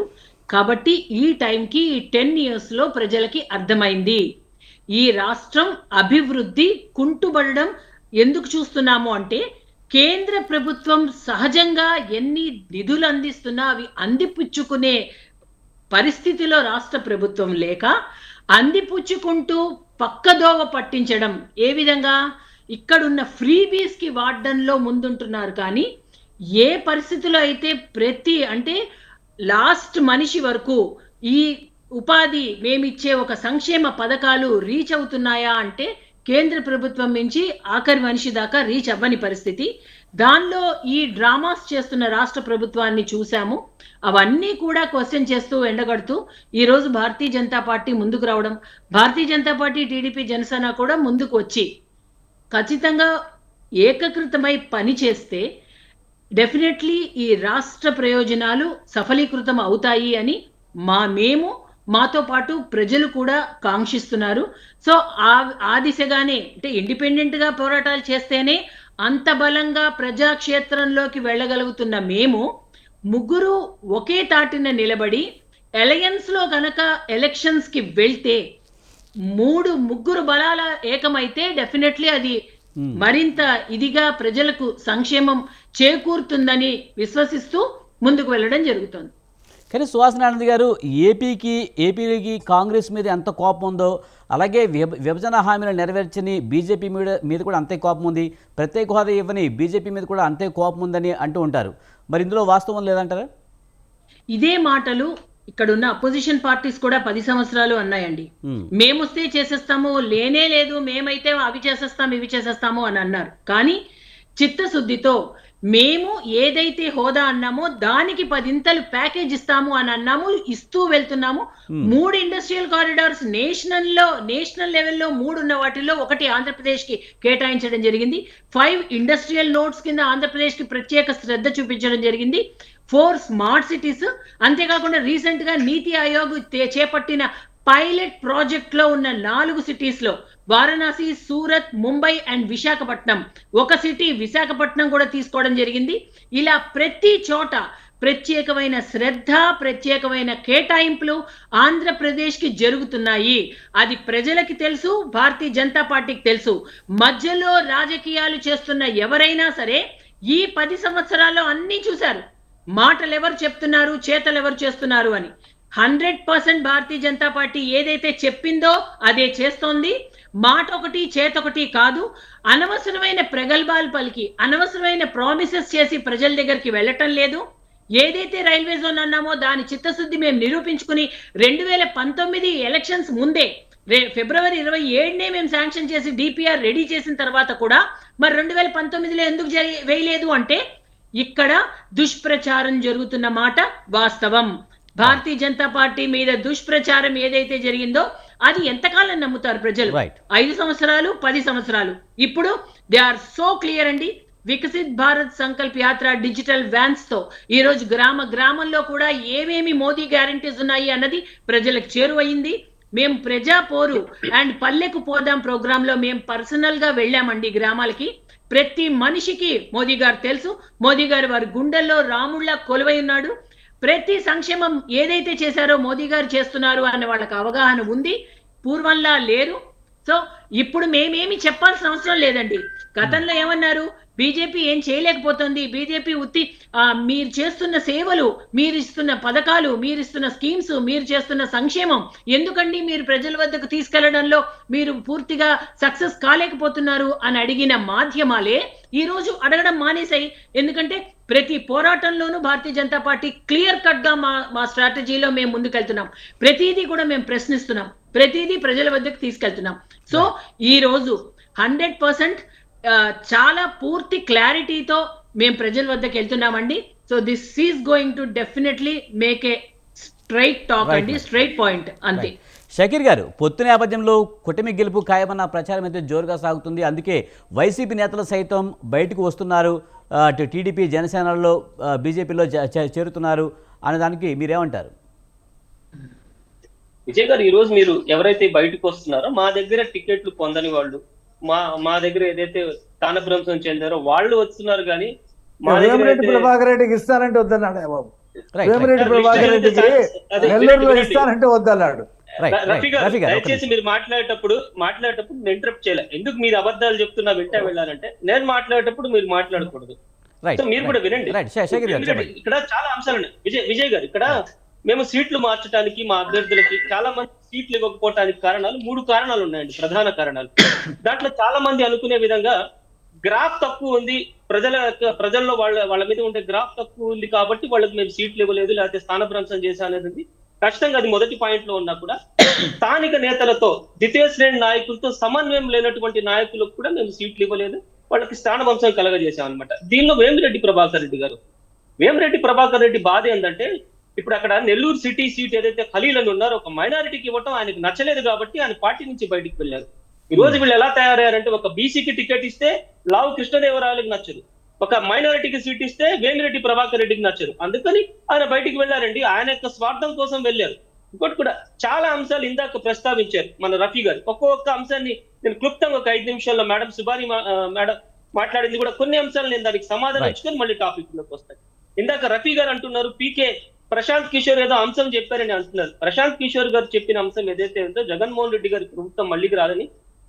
కాబట్టి ఈ టైంకి ఈ 10 years లో ప్రజలకి అర్థమైంది, ఈ రాష్ట్రం అభివృద్ధి కుంటుపడడం ఎందుకు చూస్తున్నాము అంటే, కేంద్ర ప్రభుత్వం సహజంగా ఎన్ని నిధులు అందిస్తున్నా అవి అందిపుచ్చుకునే పరిస్థితిలో రాష్ట్ర ప్రభుత్వం లేక, అందిపుచ్చుకుంటూ పక్కదోవ పట్టించడం. ఏ విధంగా? ఇక్కడున్న ఫ్రీబీస్ కి వాడడంలో ముందుంటున్నారు. కానీ ఏ పరిస్థితిలో అయితే అంటే లాస్ట్ మనిషి వరకు ఈ ఉపాధి మేమిచ్చే ఒక సంక్షేమ పథకాలు రీచ్ అవుతున్నాయా అంటే కేంద్ర ప్రభుత్వం నుంచి ఆఖరి మనిషి దాకా రీచ్ అవ్వని పరిస్థితి. దానిలో ఈ డ్రామాస్ చేస్తున్న రాష్ట్ర ప్రభుత్వాన్ని చూసాము. అవన్నీ కూడా క్వశ్చన్ చేస్తూ ఎండగడుతూ ఈరోజు భారతీయ జనతా పార్టీ ముందుకు రావడం, భారతీయ జనతా పార్టీ, టీడీపీ, జనసేన కూడా ముందుకు వచ్చి ఖచ్చితంగా ఏకకృతమై పని చేస్తే డెఫినెట్లీ ఈ రాష్ట్ర ప్రయోజనాలు సఫలీకృతం అవుతాయి అని మాతో పాటు ప్రజలు కూడా కాంక్షిస్తున్నారు. సో ఆ దిశగానే, అంటే ఇండిపెండెంట్ గా పోరాటాలు చేస్తేనే అంత బలంగా ప్రజాక్షేత్రంలోకి వెళ్ళగలుగుతున్న మేము ముగ్గురు ఒకే తాటిన నిలబడి అలయన్స్ లో గనక ఎలక్షన్స్ కి వెళ్తే ముగ్గురు బలాల ఏకమైతే డెఫినెట్లీ అది మరింత ఇదిగా ప్రజలకు సంక్షేమం చేకూరుతుందని విశ్వసిస్తూ ముందుకు వెళ్ళడం జరుగుతుంది. కానీ సుహాసిని ఆనంద్ గారు, ఏపీకి కాంగ్రెస్ మీద ఎంత కోపం ఉందో, అలాగే విభజన హామీలు నెరవేర్చని బీజేపీ మీద కూడా అంతే కోపం ఉంది, ప్రత్యేక హోదా ఇవ్వని బీజేపీ మీద కూడా అంతే కోపం ఉందని అంటూ ఉంటారు. మరి ఇందులో వాస్తవం లేదంటారా? ఇదే మాటలు ఇక్కడున్న అపోజిషన్ పార్టీస్ కూడా 10 సంవత్సరాలు అన్నాయండి. మేమొస్తే చేసేస్తాము, లేనే లేదు, మేమైతే అవి చేసేస్తాము ఇవి చేసేస్తాము అని అన్నారు. కానీ చిత్తశుద్ధితో మేము ఏదైతే హోదా అన్నామో దానికి 10 ప్యాకేజ్ ఇస్తాము అని అన్నాము, ఇస్తూ వెళ్తున్నాము. 3 ఇండస్ట్రియల్ కారిడార్స్ నేషనల్ లెవెల్లో 3 ఉన్న వాటిల్లో ఒకటి ఆంధ్రప్రదేశ్ కి కేటాయించడం జరిగింది. 5 ఇండస్ట్రియల్ నోడ్స్ కింద ఆంధ్రప్రదేశ్ కి ప్రత్యేక శ్రద్ధ చూపించడం జరిగింది. 4 స్మార్ట్ సిటీస్, అంతేకాకుండా రీసెంట్ గా నీతి ఆయోగ్ చేపట్టిన పైలట్ ప్రాజెక్ట్ లో ఉన్న 4 సిటీస్ లో వారణాసి, సూరత్, ముంబై అండ్ విశాఖపట్నం, ఒక సిటీ విశాఖపట్నం కూడా తీసుకోవడం జరిగింది. ఇలా ప్రతి చోట ప్రత్యేకమైన శ్రద్ధ, ప్రత్యేకమైన కేటాయింపులు ఆంధ్రప్రదేశ్ కి జరుగుతున్నాయి. అది ప్రజలకి తెలుసు, భారతీయ జనతా పార్టీకి తెలుసు. మధ్యలో రాజకీయాలు చేస్తున్న ఎవరైనా సరే ఈ 10 సంవత్సరాల్లో అన్ని చూశారు. మాటలు ఎవరు చెప్తున్నారు, చేతలు ఎవరు చేస్తున్నారు అని. 100% భారతీయ జనతా పార్టీ ఏదైతే చెప్పిందో అదే చేస్తోంది. మాట ఒకటి చేతొకటి కాదు. అనవసరమైన ప్రగల్భాలు పలికి అనవసరమైన ప్రామిసెస్ చేసి ప్రజల దగ్గరికి వెళ్ళటం లేదు. ఏదైతే రైల్వే జోన్ అన్నామో దాని చిత్తశుద్ధి మేము నిరూపించుకుని 2019 ఎలక్షన్స్ ముందే ఫిబ్రవరి 27నే మేము శాంక్షన్ చేసి డిపిఆర్ రెడీ చేసిన తర్వాత కూడా మరి 2019లో ఎందుకు వేయలేదు అంటే ఇక్కడ దుష్ప్రచారం జరుగుతున్న మాట వాస్తవం. భారతీయ జనతా పార్టీ మీద దుష్ప్రచారం ఏదైతే జరిగిందో అది ఎంతకాలం నమ్ముతారు ప్రజలు? 5 సంవత్సరాలు, 10 సంవత్సరాలు. ఇప్పుడు దే ఆర్ సో క్లియర్ అండి. వికసిత్ భారత్ సంకల్ప్ యాత్ర డిజిటల్ వ్యాన్స్ తో ఈ రోజు గ్రామంలో కూడా ఏమేమి మోదీ గ్యారంటీస్ ఉన్నాయి అన్నది ప్రజలకు చేరువయింది. మేము ప్రజా పోరు అండ్ పల్లెకు పోదాం ప్రోగ్రామ్ లో మేము పర్సనల్ గా వెళ్ళామండి గ్రామాలకి. ప్రతి మనిషికి మోదీ గారు తెలుసు. మోదీ గారు వారి గుండెల్లో రాముళ్ళ కొలువై ఉన్నాడు. ప్రతి సంక్షేమం ఏదైతే చేశారో మోదీ గారు చేస్తున్నారు అన్న వాళ్ళకి అవగాహన ఉంది. పూర్వంలా లేరు. సో ఇప్పుడు మేమేమి చెప్పాల్సిన అవసరం లేదండి. గతంలో ఏమన్నారు, బీజేపీ ఏం చేయలేకపోతుంది, బీజేపీ ఉత్తి మీరు చేస్తున్న సేవలు, మీరు ఇస్తున్న పథకాలు, మీరు ఇస్తున్న స్కీమ్స్, మీరు చేస్తున్న సంక్షేమం ఎందుకండి మీరు ప్రజల వద్దకు తీసుకెళ్లడంలో మీరు పూర్తిగా సక్సెస్ కాలేకపోతున్నారు అని అడిగిన మాధ్యమాలే ఈ రోజు అడగడం మానేశాయి. ఎందుకంటే ప్రతి పోరాటంలోనూ భారతీయ జనతా పార్టీ క్లియర్ కట్ గా మా స్ట్రాటజీలో మేము ముందుకెళ్తున్నాం. ప్రతిదీ కూడా మేము ప్రశ్నిస్తున్నాం, ప్రతిదీ ప్రజల వద్దకు తీసుకెళ్తున్నాం. సో ఈ రోజు 100% చాలా పూర్తి క్లారిటీతో మేము ప్రజల వద్దకు వెళ్తున్నామండి. So this is going to definitely make a straight talk అండి, స్ట్రైట్ పాయింట్ అంతే. షకీర్ గారు, పొత్తు నేపథ్యంలో కూటమి గెలుపు ఖాయమన్న ప్రచారం అయితే జోరుగా సాగుతుంది. అందుకే వైసీపీ నేతలు సైతం బయటకు వస్తున్నారు, అటు టీడీపీ జనసేనలో బీజేపీలో చేరుతున్నారు అనేదానికి మీరేమంటారు? విజయ్ గారు, ఈ రోజు మీరు ఎవరైతే బయటకు వస్తున్నారో మా దగ్గర టికెట్లు పొందని వాళ్ళు, మా దగ్గర ఏదైతే స్థానభ్రంశం చెందారో వాళ్ళు వస్తున్నారు. కానీ వేమిరెడ్డి ప్రభాకర్ రెడ్డికి ఇస్తానంటే వద్దన్నాడు బాబు. వేమిరెడ్డి ప్రభాకర్ రెడ్డికి నెల్లూరులో ఇస్తానంటే వద్దన్నాడు. రఫీ గారు, దయచేసి మీరు మాట్లాడేటప్పుడు ఇంటరప్ట్ చేయాలి. ఎందుకు మీరు అబద్ధాలు చెప్తున్నా వింటా వెళ్ళాలంటే, నేను మాట్లాడేటప్పుడు మీరు మాట్లాడకూడదు. సో మీరు కూడా వినండి. ఇక్కడ చాలా అంశాలు ఉన్నాయి విజయ్ గారు. ఇక్కడ మేము సీట్లు మార్చడానికి మా అభ్యర్థులకి చాలా మంది సీట్లు ఇవ్వకపోవడానికి కారణాలు 3 కారణాలు ఉన్నాయండి, ప్రధాన కారణాలు. దాంట్లో చాలా మంది అనుకునే విధంగా గ్రాఫ్ తక్కువ ఉంది, ప్రజల్లో వాళ్ళ మీద ఉండే గ్రాఫ్ తక్కువ ఉంది కాబట్టి వాళ్ళకి మేము సీట్లు ఇవ్వలేదు, లేకపోతే స్థానభ్రంశం చేశా అనేది ఖచ్చితంగా అది మొదటి పాయింట్ లో ఉన్నా కూడా, స్థానిక నేతలతో ద్వితీయ శ్రేణి నాయకులతో సమన్వయం లేనటువంటి నాయకులకు కూడా మేము సీట్లు ఇవ్వలేదు, వాళ్ళకి స్థానభంశం కలగజేశాం అనమాట. దీనిలో వేమిరెడ్డి ప్రభాకర్ రెడ్డి బాధ ఏంటంటే, ఇప్పుడు అక్కడ నెల్లూరు సిటీ సీట్ ఏదైతే ఖలీల్ అని ఉన్నారో ఒక మైనారిటీకి ఇవ్వటం ఆయనకు నచ్చలేదు కాబట్టి ఆయన పార్టీ నుంచి బయటికి వెళ్ళారు. ఈ రోజు వీళ్ళు ఎలా తయారయ్యారంటే, ఒక బీసీకి టికెట్ ఇస్తే లావు కృష్ణదేవరాయలకు నచ్చదు, ఒక మైనారిటీకి సీట్ ఇస్తే వేమిరెడ్డి ప్రభాకర్ రెడ్డికి నచ్చరు, అందుకని ఆయన బయటికి వెళ్ళారండి. ఆయన యొక్క స్వార్థం కోసం వెళ్ళారు. ఇంకోటి కూడా చాలా అంశాలు ఇందాక ప్రస్తావించారు మన రఫీ గారు. ఒక్కొక్క అంశాన్ని నేను క్లుప్తంగా ఒక 5 నిమిషాల్లో మేడం సుబాని మేడం మాట్లాడింది కూడా కొన్ని అంశాలు నేను దానికి సమాధానం ఇచ్చుకొని మళ్ళీ టాపిక్ లోకి వస్తాను. ఇందాక రఫీ గారు అంటున్నారు పీకే ప్రశాంత్ కిషోర్ ఏదో అంశం చెప్పారని అంటున్నారు. ప్రశాంత్ కిషోర్ గారు చెప్పిన అంశం ఏదైతే ఉందో జగన్మోహన్ రెడ్డి గారి ప్రభుత్వం మళ్ళీకి రాదని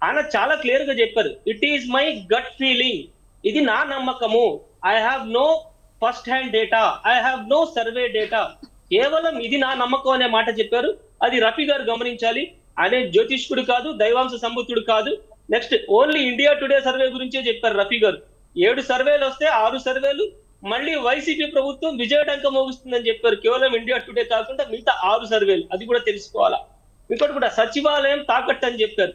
ఆయన చాలా క్లియర్ గా చెప్పారు. It is my gut feeling, ఇది నా నమ్మకము, I have no first hand data, I have no survey data, కేవలం ఇది నా నమ్మకం అనే మాట చెప్పారు. అది రఫీ గారు గమనించాలి. ఆయన జ్యోతిష్కుడు కాదు, దైవాంశ సంబుద్ధుడు కాదు. Next only India today survey గురించే చెప్పారు రఫీ గారు. 7 సర్వేలు వస్తే 6 సర్వేలు మళ్ళీ వైసీపీ ప్రభుత్వం విజయడంక మోగిస్తుందని చెప్పారు. కేవలం ఇండియా టుడే కాకుండా మిగతా 6 సర్వేలు, అది కూడా తెలుసుకోవాలా. ఇంకోటి కూడా సచివాలయం తాకట్టు అని చెప్పారు.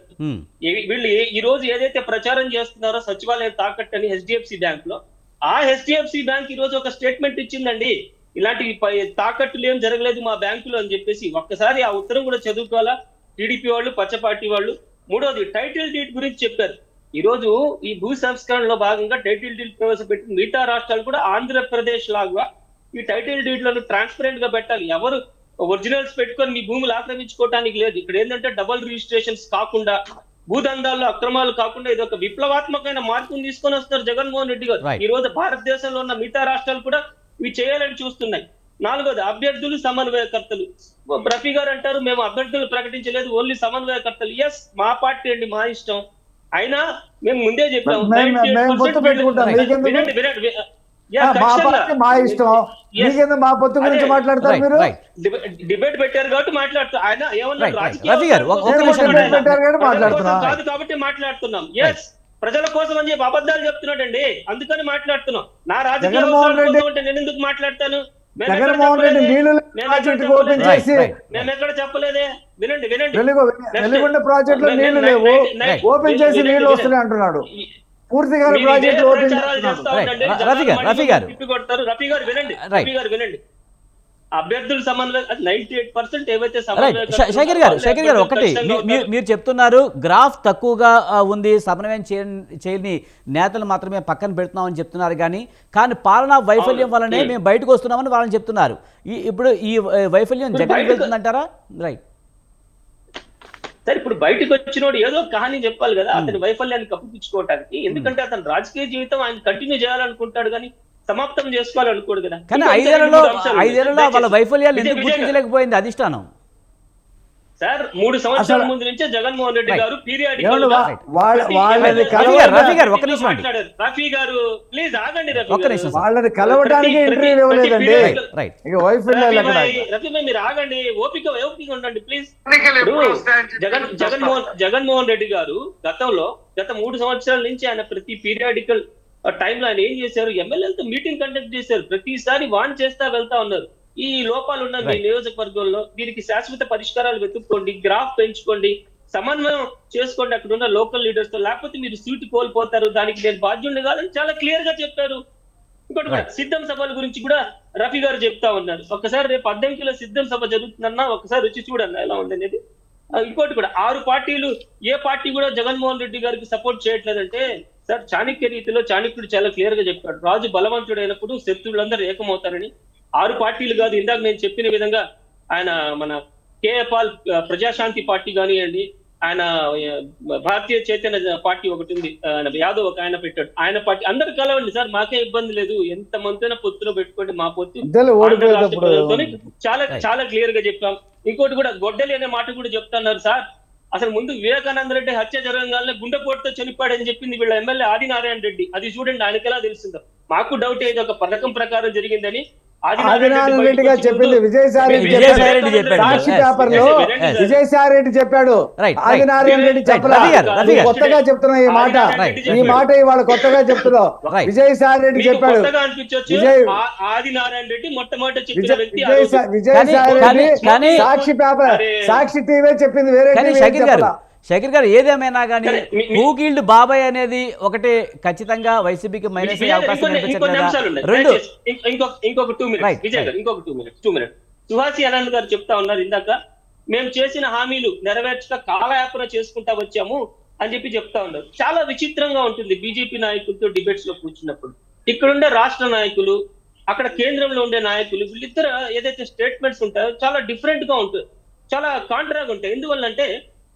వీళ్ళు ఈ రోజు ఏదైతే ప్రచారం చేస్తున్నారో సచివాలయం తాకట్టు అని హెచ్డిఎఫ్సి బ్యాంక్ లో, ఆ హెచ్డిఎఫ్సి బ్యాంక్ ఈ రోజు ఒక స్టేట్మెంట్ ఇచ్చిందండి, ఇలాంటి తాకట్టులు ఏం జరగలేదు మా బ్యాంకులో అని చెప్పేసి. ఒక్కసారి ఆ ఉత్తరం కూడా చదువుకోవాలా టీడీపీ వాళ్ళు, పచ్చపార్టీ వాళ్ళు. మూడోది టైటిల్ డీడ్ గురించి చెప్పారు. ఈ రోజు ఈ భూ సంస్కరణలో భాగంగా టైటిల్ డీడ్ ప్రవేశపెట్టిన మిగతా రాష్ట్రాలు కూడా ఆంధ్రప్రదేశ్ లాగా ఈ టైటిల్ డీడ్లను ట్రాన్స్పరెంట్ గా పెట్టాలి. ఎవరు ఒరిజినల్స్ పెట్టుకొని మీ భూములు ఆక్రమించుకోవడానికి లేదు. ఇక్కడ ఏంటంటే డబుల్ రిజిస్ట్రేషన్స్ కాకుండా, భూదందాల్లో అక్రమాలు కాకుండా ఇది ఒక విప్లవాత్మకమైన మార్పును తీసుకొని వస్తారు జగన్మోహన్ రెడ్డి గారు. ఈ రోజు భారతదేశంలో ఉన్న మిగతా రాష్ట్రాలు కూడా ఇవి చేయాలని చూస్తున్నాయి. 4వది అభ్యర్థులు, సమన్వయకర్తలు. రఫీ గారు అంటారు మేము అభ్యర్థులు ప్రకటించలేదు, ఓన్లీ సమన్వయకర్తలు. ఎస్, మా పార్టీ అండి, మా ఇష్టం. అయినా మేము ముందే చెప్పాము డిబేట్ పెట్టారు కాబట్టి మాట్లాడుతారు. ఆయన ఏమన్నారు కాదు కాబట్టి మాట్లాడుతున్నాం. ఎస్, ప్రజల కోసం అని చెప్పి అబద్ధాలు చెప్తున్నాడండి, అందుకని మాట్లాడుతున్నాం. నా రాజకీయ అంటే నేను ఎందుకు మాట్లాడతాను? మేము ఎక్కడ చెప్పలేదే. వినండి వెలుగొండ ప్రాజెక్ట్ లో నీళ్లు లేవు, ఓపెన్ చేసి నీళ్లు వస్తున్నాయి అంటున్నాడు. పూర్తిగా ప్రాజెక్ట్ ఓపెన్ రఫీ గారు వినండి. అభ్యర్థుల సమన్వయం 98% ఏవైతే శేఖర్ గారు ఒకటి మీరు చెప్తున్నారు గ్రాఫ్ తక్కువగా ఉంది, సమన్వయం చేయని నేతలు మాత్రమే పక్కన పెడుతున్నామని చెప్తున్నారు. కానీ పాలనా వైఫల్యం వల్లనే మేము బయటకు వస్తున్నామని వాళ్ళని చెప్తున్నారు. ఇప్పుడు ఈ వైఫల్యం జగన్ వెళ్తుందంటారా? రైట్ సరే, ఇప్పుడు బయటకు వచ్చినోడు ఏదో కహాని చెప్పాలి కదా అతని వైఫల్యాన్ని కప్పిపుచ్చుకోవటానికి. ఎందుకంటే అతని రాజకీయ జీవితం ఆయన కంటిన్యూ చేయాలనుకుంటాడు కానీ సమాప్తం చేసుకోవాలనుకోడు కదా. కానీ 5 ఏళ్లలో వాళ్ళ వైఫల్యాలు ఎందుకు గుర్తించలేకపోయింది అధిష్టానం? సార్ 3 సంవత్సరాల అసలు- ముందు నుంచే జగన్మోహన్ రెడ్డి Right. గారు పీరియాడికల్ ఏమండి గా వాళ్ళని రఫీ గారు ఒక్క నిమిషం అండి. మాట్లాడారు. రఫీ గారు ప్లీజ్ ఆగండి. రఫీ ఒక్క గారు. నిమిషం సార్. వాళ్ళని కలవడానికి ప్రతి- ఇంటర్వ్యూ ప్రతి ఇవ్వలేదండి. period లో- రైట్ ఇక వైఫ్ వెళ్ళాలి అక్కడ. రఫీ భాయ్ మీరు ఆగండి. ఓపిక ఉండండి ప్లీజ్. జగన్మోహన్ రెడ్డి గారు గత 3 సంవత్సరాల నుంచి ఆయన ప్రతి పీరియాడికల్ టైంలో ఆయన ఏం చేశారు, ఎమ్మెల్యేలతో మీటింగ్ కండక్ట్ చేశారు. ప్రతిసారి వాన్ చేస్తా వెళ్తా ఉన్నారు. ఈ లోపాలు ఉన్న మీ నియోజకవర్గంలో దీనికి శాశ్వత పరిష్కారాలు వెతుక్కోండి, గ్రాఫ్ పెంచుకోండి, సమన్వయం చేసుకోండి అక్కడ ఉన్న లోకల్ లీడర్స్ తో, లేకపోతే మీరు సీటు కోల్పోతారు, దానికి నేను బాధ్యుడిని కాదని చాలా క్లియర్ గా చెప్పారు. ఇంకోటి కూడా సిద్ధం సభల గురించి కూడా రఫీ గారు చెప్తా ఉన్నారు. ఒకసారి రేపు 18 సిద్ధం సభ జరుగుతుందన్నా ఒకసారి వచ్చి చూడన్నా ఎలా ఉంది అనేది. ఇంకోటి కూడా 6 పార్టీలు, ఏ పార్టీ కూడా జగన్మోహన్ రెడ్డి గారికి సపోర్ట్ చేయట్లేదంటే సార్ చాణక్య రీతిలో చాణక్యుడు చాలా క్లియర్ గా చెప్పాడు, రాజు బలవంతుడైనప్పుడు శత్రువులందరూ ఏకమవుతారని. 6 పార్టీలు కాదు, ఇందాక నేను చెప్పిన విధంగా ఆయన మన కేఏ పాల్ ప్రజాశాంతి పార్టీ కానివ్వండి, ఆయన భారతీయ చైతన్య పార్టీ ఒకటి ఉంది, ఆయన యాదవ్ ఒక ఆయన పెట్టాడు, ఆయన పార్టీ అందరు కలవండి సార్, మాకే ఇబ్బంది లేదు, ఎంత మంతైనా పొత్తులో పెట్టుకోండి, మా పొత్తు ఓడిపోయేటప్పుడు చాలా క్లియర్ గా చెప్పాం. ఇంకోటి కూడా గొడ్డలి అనే మాట కూడా చెప్తున్నారు సార్. అసలు ముందు వివేకానంద రెడ్డి హత్య జరగగానే గుండెపోటుతో చనిపోయాడని చెప్పింది వీళ్ళ ఎమ్మెల్యే ఆదినారాయణ రెడ్డి. అది చూడండి ఆయనకి ఎలా తెలిసిందో. మాకు డౌట్ ఏదో ఒక పథకం ప్రకారం జరిగిందని ఆదినారాయణ రెడ్డి గారు చెప్పింది. విజయసాయి రెడ్డి చెప్పాడు. సాక్షి పేపర్ లో విజయసాయి రెడ్డి చెప్పాడు, Right. ఆదినారాయణ రెడ్డి చెప్పలా. రఫీ గారు. కొత్తగా చెప్తున్నా ఈ మాట. ఈ మాట ఇవాళ కొత్తగా చెప్తున్నావు. Right. విజయసాయి రెడ్డి చెప్పాడు. ఆదినారాయణ రెడ్డి మొట్టమొదటి చెప్పిన వ్యక్తి విజయసాయి రెడ్డి కానీ- సాక్షి పేపర్, సాక్షి టీవీ చెప్పింది, వేరే కానీ టీవీ షకీర్ గారు, చెప్పలా. షకీర్ గారు ఏదేమైనా కానీ సరే, హూగిల్డ్ బాబాయ్ అనేది ఒకటి ఖచ్చితంగా వైసీపీకి మైనస్ అయ్యే అవకాశం ఇంకొన్ని అంశాలు ఉన్నాయి. రెండు ఇంకొక 2 మినిట్స్ Right, విజయ్ గారు, ఇంకొక 2 మినిట్స్. సుహాసి ఆనంద్ గారు చెప్తా ఉన్నారు ఇందాక, మేము చేసిన హామీలు నెరవేర్చక కాలయాపన చేసుకుంటా వచ్చాము అని చెప్తా ఉన్నారు. చాలా విచిత్రంగా ఉంటుంది బీజేపీ నాయకులతో డిబేట్స్ లో కూర్చున్నప్పుడు. ఇక్కడుండే రాష్ట్ర నాయకులు, అక్కడ కేంద్రంలో ఉండే నాయకులు, వీళ్ళిద్దరు ఏదైతే స్టేట్మెంట్స్ ఉంటాయో చాలా డిఫరెంట్ గా ఉంటాయి, చాలా కాంట్రాగా ఉంటాయి. ఎందువల్లంటే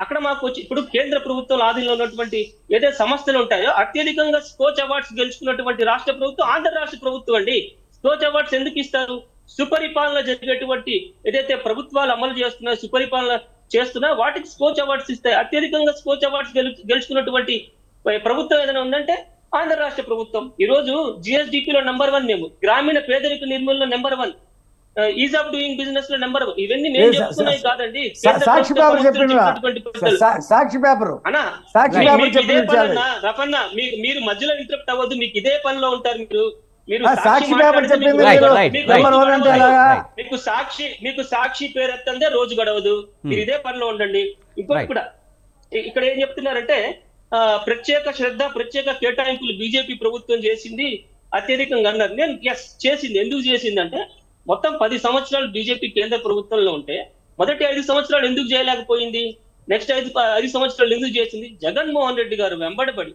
అక్కడ మాకు వచ్చి ఇప్పుడు కేంద్ర ప్రభుత్వం ఆధీనంలో ఉన్నటువంటి ఏదైతే సంస్థలు ఉంటాయో అత్యధికంగా స్కోచ్ అవార్డ్స్ గెలుచుకున్నటువంటి రాష్ట్ర ప్రభుత్వం ఆంధ్ర రాష్ట్ర ప్రభుత్వం అండి. స్కోచ్ అవార్డ్స్ ఎందుకు ఇస్తారు? సుపరిపాలన జరిగేటువంటి ఏదైతే ప్రభుత్వాలు అమలు చేస్తున్నాయో, సుపరిపాలన చేస్తున్నా వాటికి స్కోచ్ అవార్డ్స్ ఇస్తాయి. అత్యధికంగా స్కోచ్ అవార్డ్స్ గెలుచుకున్నటువంటి ప్రభుత్వం ఏదైనా ఉందంటే ఆంధ్ర రాష్ట్ర ప్రభుత్వం. ఈ రోజు జిఎస్డిపిలో నెంబర్ 1 మేము, గ్రామీణ పేదరిక నిర్మూలన number 1, is of doing business లో నెంబర్ 1. ఇవన్నీ నేను చెప్తున్నాయి కాదండి, సాక్షి పేపర్ చెప్పిన సాక్షి పేపర్ అన్నా సాక్షి పేపర్ మీకు ఇదే చెప్పిన పని రఫన్న, మీరు మధ్యలో ఇంటరప్ట్ అవ్వద్దు, మీకు ఇదే పనిలో ఉంటారు మీరు సాక్షి పేపర్ చెప్పింది. మీకు సాక్షి పేరు ఎత్తందే రోజు గడవదు, మీరు ఇదే పనిలో ఉండండి. ఇంకోటి కూడా ఇక్కడ ఏం చెప్తున్నారంటే ప్రత్యేక శ్రద్ధ, ప్రత్యేక కేటాయింపులు బీజేపీ ప్రభుత్వం చేసింది అత్యధికంగా అన్నారు. నేను చేసింది. ఎందుకు చేసింది అంటే మొత్తం 10 సంవత్సరాలు బీజేపీ కేంద్ర ప్రభుత్వంలో ఉంటే మొదటి 5 సంవత్సరాలు ఎందుకు చేయలేకపోయింది, నెక్స్ట్ 5 సంవత్సరాలు ఎందుకు చేసింది? జగన్మోహన్ రెడ్డి గారు వెంబడబడి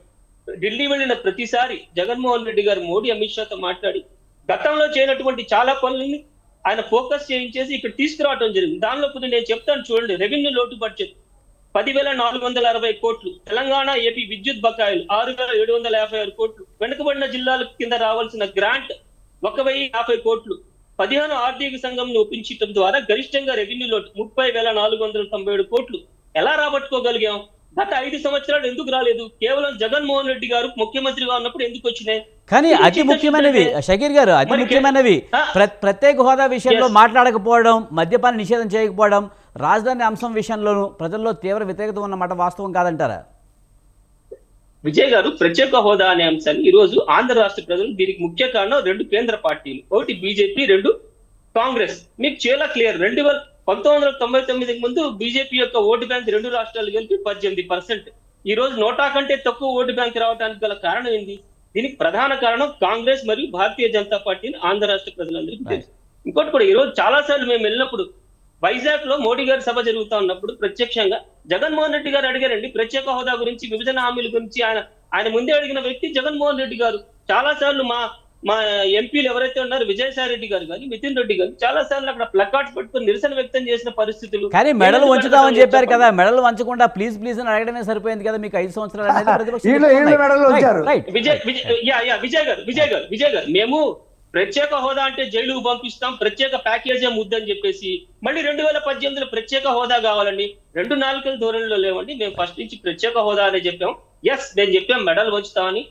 ఢిల్లీ వెళ్ళిన ప్రతిసారి జగన్మోహన్ రెడ్డి గారు మోడీ, అమిత్ షాతో మాట్లాడి గతంలో చేయనటువంటి చాలా పనులని ఆయన ఫోకస్ చేయించేసి ఇక్కడ తీసుకురావడం జరిగింది. దానిలో కొన్ని నేను చెప్తాను చూడండి. రెవెన్యూ లోటు బడ్జెట్ 10,460 కోట్లు, తెలంగాణ ఏపీ విద్యుత్ బకాయిలు 6,756 కోట్లు, వెనుకబడిన జిల్లాల కింద రావాల్సిన గ్రాంట్ 1,050 కోట్లు, 15 ఆర్థిక సంఘంను ఒప్పించడం ద్వారా గరిష్టంగా రెవెన్యూ లోటు 30,497 కోట్లు ఎలా రాబట్టుకోగలిగాం? గత 5 సంవత్సరాలు ఎందుకు రాలేదు? కేవలం జగన్మోహన్ రెడ్డి గారు ముఖ్యమంత్రిగా ఉన్నప్పుడు ఎందుకు వచ్చినాయి? కానీ అతి ముఖ్యమైనవి షకీర్ గారు, అతి ముఖ్యమైనవి ప్రత్యేక హోదా విషయంలో మాట్లాడకపోవడం, మద్యపాన నిషేధం చేయకపోవడం, రాజధాని అంశం విషయంలోనూ ప్రజల్లో తీవ్ర వ్యతిరేకత ఉన్నమాట వాస్తవం కాదంటారా? విజయ్ గారు, ప్రత్యేక హోదా అనే అంశాన్ని ఈ రోజు ఆంధ్ర రాష్ట్ర ప్రజలు, దీనికి ముఖ్య కారణం 2 కేంద్ర పార్టీలు, ఒకటి బీజేపీ, 2 కాంగ్రెస్. మీకు చాలా క్లియర్. 1999 ముందు బీజేపీ యొక్క ఓటు బ్యాంక్ 2 రాష్ట్రాలు కలిపి 18%. ఈ రోజు 100 కంటే తక్కువ ఓటు బ్యాంక్ రావడానికి గల కారణం ఏంది? దీనికి ప్రధాన కారణం కాంగ్రెస్ మరియు భారతీయ జనతా పార్టీని ఆంధ్ర రాష్ట్ర ప్రజలందరికీ తెలుసు. ఇంకోటి కూడా ఈ రోజు చాలా సార్లు మేము వెళ్ళినప్పుడు వైజాగ్ లో మోడీ గారి సభ జరుగుతా ఉన్నప్పుడు ప్రత్యక్షంగా జగన్మోహన్ రెడ్డి గారు అడిగారండి ప్రత్యేక హోదా గురించి, విభజన హామీల గురించి. ఆయన ముందే అడిగిన వ్యక్తి జగన్మోహన్ రెడ్డి గారు. చాలా సార్లు మా ఎంపీలు ఎవరైతే ఉన్నారో విజయసాయి రెడ్డి గారు కానీ, మితిన్ రెడ్డి గారు చాలా సార్లు అక్కడ ప్లకార్డ్స్ పట్టుకుని నిరసన వ్యక్తం చేసిన పరిస్థితులు. కానీ మెడలు వంచుతామని చెప్పారు కదా, మెడలు వంచకుండా ప్లీజ్ ప్లీజ్ అని అడగడమే సరిపోయింది కదా మీకు 5 సంవత్సరాలు అనేది. విజయ్ గారు మేము ప్రత్యేక హోదా అంటే జైలుకు పంపిస్తాం, ప్రత్యేక ప్యాకేజే ముద్దని చెప్పేసి మళ్ళీ 2018లో ప్రత్యేక హోదా కావాలండి. 2 నాలుకల ధోరణిలో లేవండి. మేము ఫస్ట్ నుంచి ప్రత్యేక హోదా అనే చెప్పాం. ఎస్ నేను చెప్పాం మెడల్ వంచుతామని.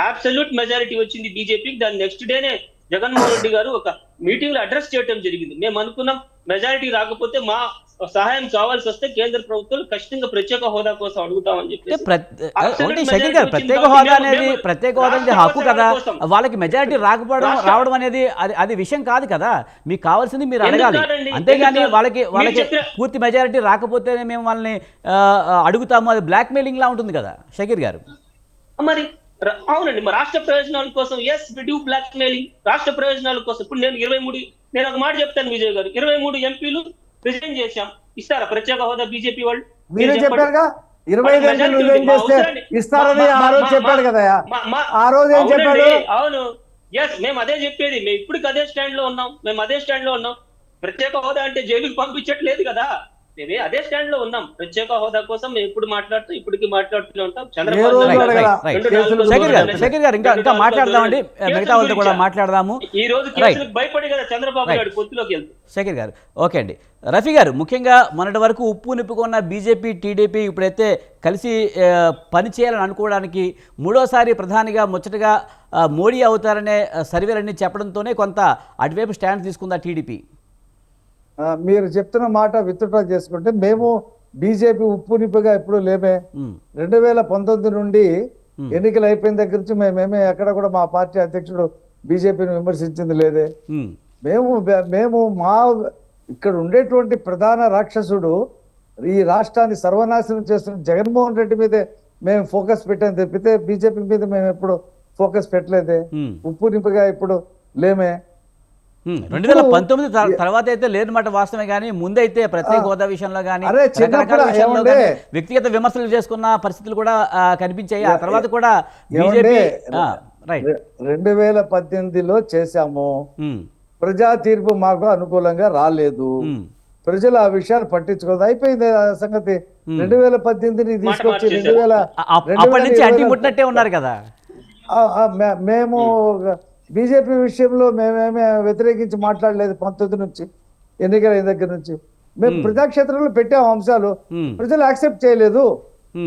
అబ్సల్యూట్ మెజారిటీ వచ్చింది బీజేపీకి. దాని నెక్స్ట్ డేనే జగన్మోహన్ రెడ్డి గారు ఒక మీటింగ్ లో అడ్రస్ చేయడం జరిగింది. మేము అనుకున్నాం మెజారిటీ రాకపోతే మా సహాయం కావాల్సి వస్తే కేంద్ర ప్రభుత్వం ఖచ్చితంగా ప్రత్యేక హోదా కోసం అడుగుతామని చెప్పేసి ఒకటి శేఖర్ గారు, ప్రత్యేక హోదా అనేది హక్కు కదా, వాళ్ళకి మెజారిటీ రావడం అనేది అది విషయం కాదు కదా. మీకు కావాల్సింది మీరు అడగాలి, అంతేగాని వాళ్ళకి పూర్తి మెజారిటీ రాకపోతేనే మేము వాళ్ళని అడుగుతాము, అది బ్లాక్ మెయిలింగ్ లా ఉంటుంది కదా శేఖర్ గారు. మరి అవునండి, మరి రాష్ట్ర ప్రయోజనాల కోసం yes we do blackmailing. రాష్ట్ర ప్రయోజనాల కోసం ఇప్పుడు నేను ఒక మాట చెప్తాను విజయ్ గారు, 23 ఎంపీలు రిజైన్ చేశాం. ఇస్తారా ప్రత్యేక హోదా బీజేపీ వాళ్ళు? మీరే చెప్పారుగా 25 ఎంపీలు రిజైన్ చేస్తే ఇస్తారని ఆ రోజు చెప్పాడు కదా. ఆ రోజు ఏం చెప్పాడు? అవును, ఎస్ మేము అదే చెప్పేది. మేము ఇప్పటికి అదే స్టాండ్ లో ఉన్నాం. ప్రత్యేక హోదా అంటే జైలుకి పంపించట్లేదు కదా, మేమే అదే స్టాండ్ లో ఉన్నాం. ప్రత్యేక హోదా కోసం మేము ఇప్పటికి మాట్లాడుతూనే ఉంటాం. శేఖర్ గారు ఇంకా మాట్లాడదామండి, మిగతా వాళ్ళతో కూడా మాట్లాడదాము. ఈ రోజు కేసులకు భయపడి కదా చంద్రబాబు నాయుడు పొత్తులోకి వెళ్తాం. శేఖర్ గారు ఓకే అండి. రఫీ గారు, ముఖ్యంగా మొన్నటి వరకు ఉప్పు నిప్పుకున్న బీజేపీ టీడీపీ ఇప్పుడైతే కలిసి పనిచేయాలని అనుకోవడానికి మూడోసారి ప్రధానిగా ముచ్చటగా మోడీ అవుతారనే సర్వేలన్నీ చెప్పడంతోనే కొంత అటువైపు స్టాండ్ తీసుకుందా టీడీపీ? మీరు చెప్తున్న మాట విత్డ్రా చేసుకుంటే మేము బీజేపీ ఉప్పు నిప్పుగా ఎప్పుడు లేమే. 2019 నుండి ఎన్నికలు అయిపోయిన దగ్గర నుంచి మేమేమే ఎక్కడ కూడా మా పార్టీ అధ్యక్షుడు బీజేపీని విమర్శించింది లేదే. మేము మా ఇక్కడ ఉండేటువంటి ప్రధాన రాక్షసుడు ఈ రాష్ట్రాన్ని సర్వనాశనం చేస్తున్న జగన్మోహన్ రెడ్డి మీదే మేము ఫోకస్ పెట్టాం తప్పితే బీజేపీ మీద మేము ఎప్పుడు ఫోకస్ పెట్టలేదే. ఉప్పు నిప్పుగా ఇప్పుడు లేమే. 2019 తర్వాత అయితే లేదన్నమాట వాస్తవమే, కానీ ముందైతే ప్రత్యేక హోదా విషయంలో కానీ వ్యక్తిగత విమర్శలు చేసుకున్న పరిస్థితులు కూడా కనిపించాయి. ఆ తర్వాత కూడా బీజేపీ 2018లో చేశాము, ప్రజా తీర్పు మాకు అనుకూలంగా రాలేదు, ప్రజలు ఆ విషయాలు పట్టించుకోదు, అయిపోయింది ఆ సంగతి. 2018ని తీసుకొచ్చి 2020 ఉన్నారు కదా. మేము బీజేపీ విషయంలో మేమేమే వ్యతిరేకించి మాట్లాడలేదు. 19 నుంచి ఎన్నికలైన దగ్గర నుంచి మేము ప్రజాక్షేత్రంలో పెట్టాము అంశాలు, ప్రజలు యాక్సెప్ట్ చేయలేదు.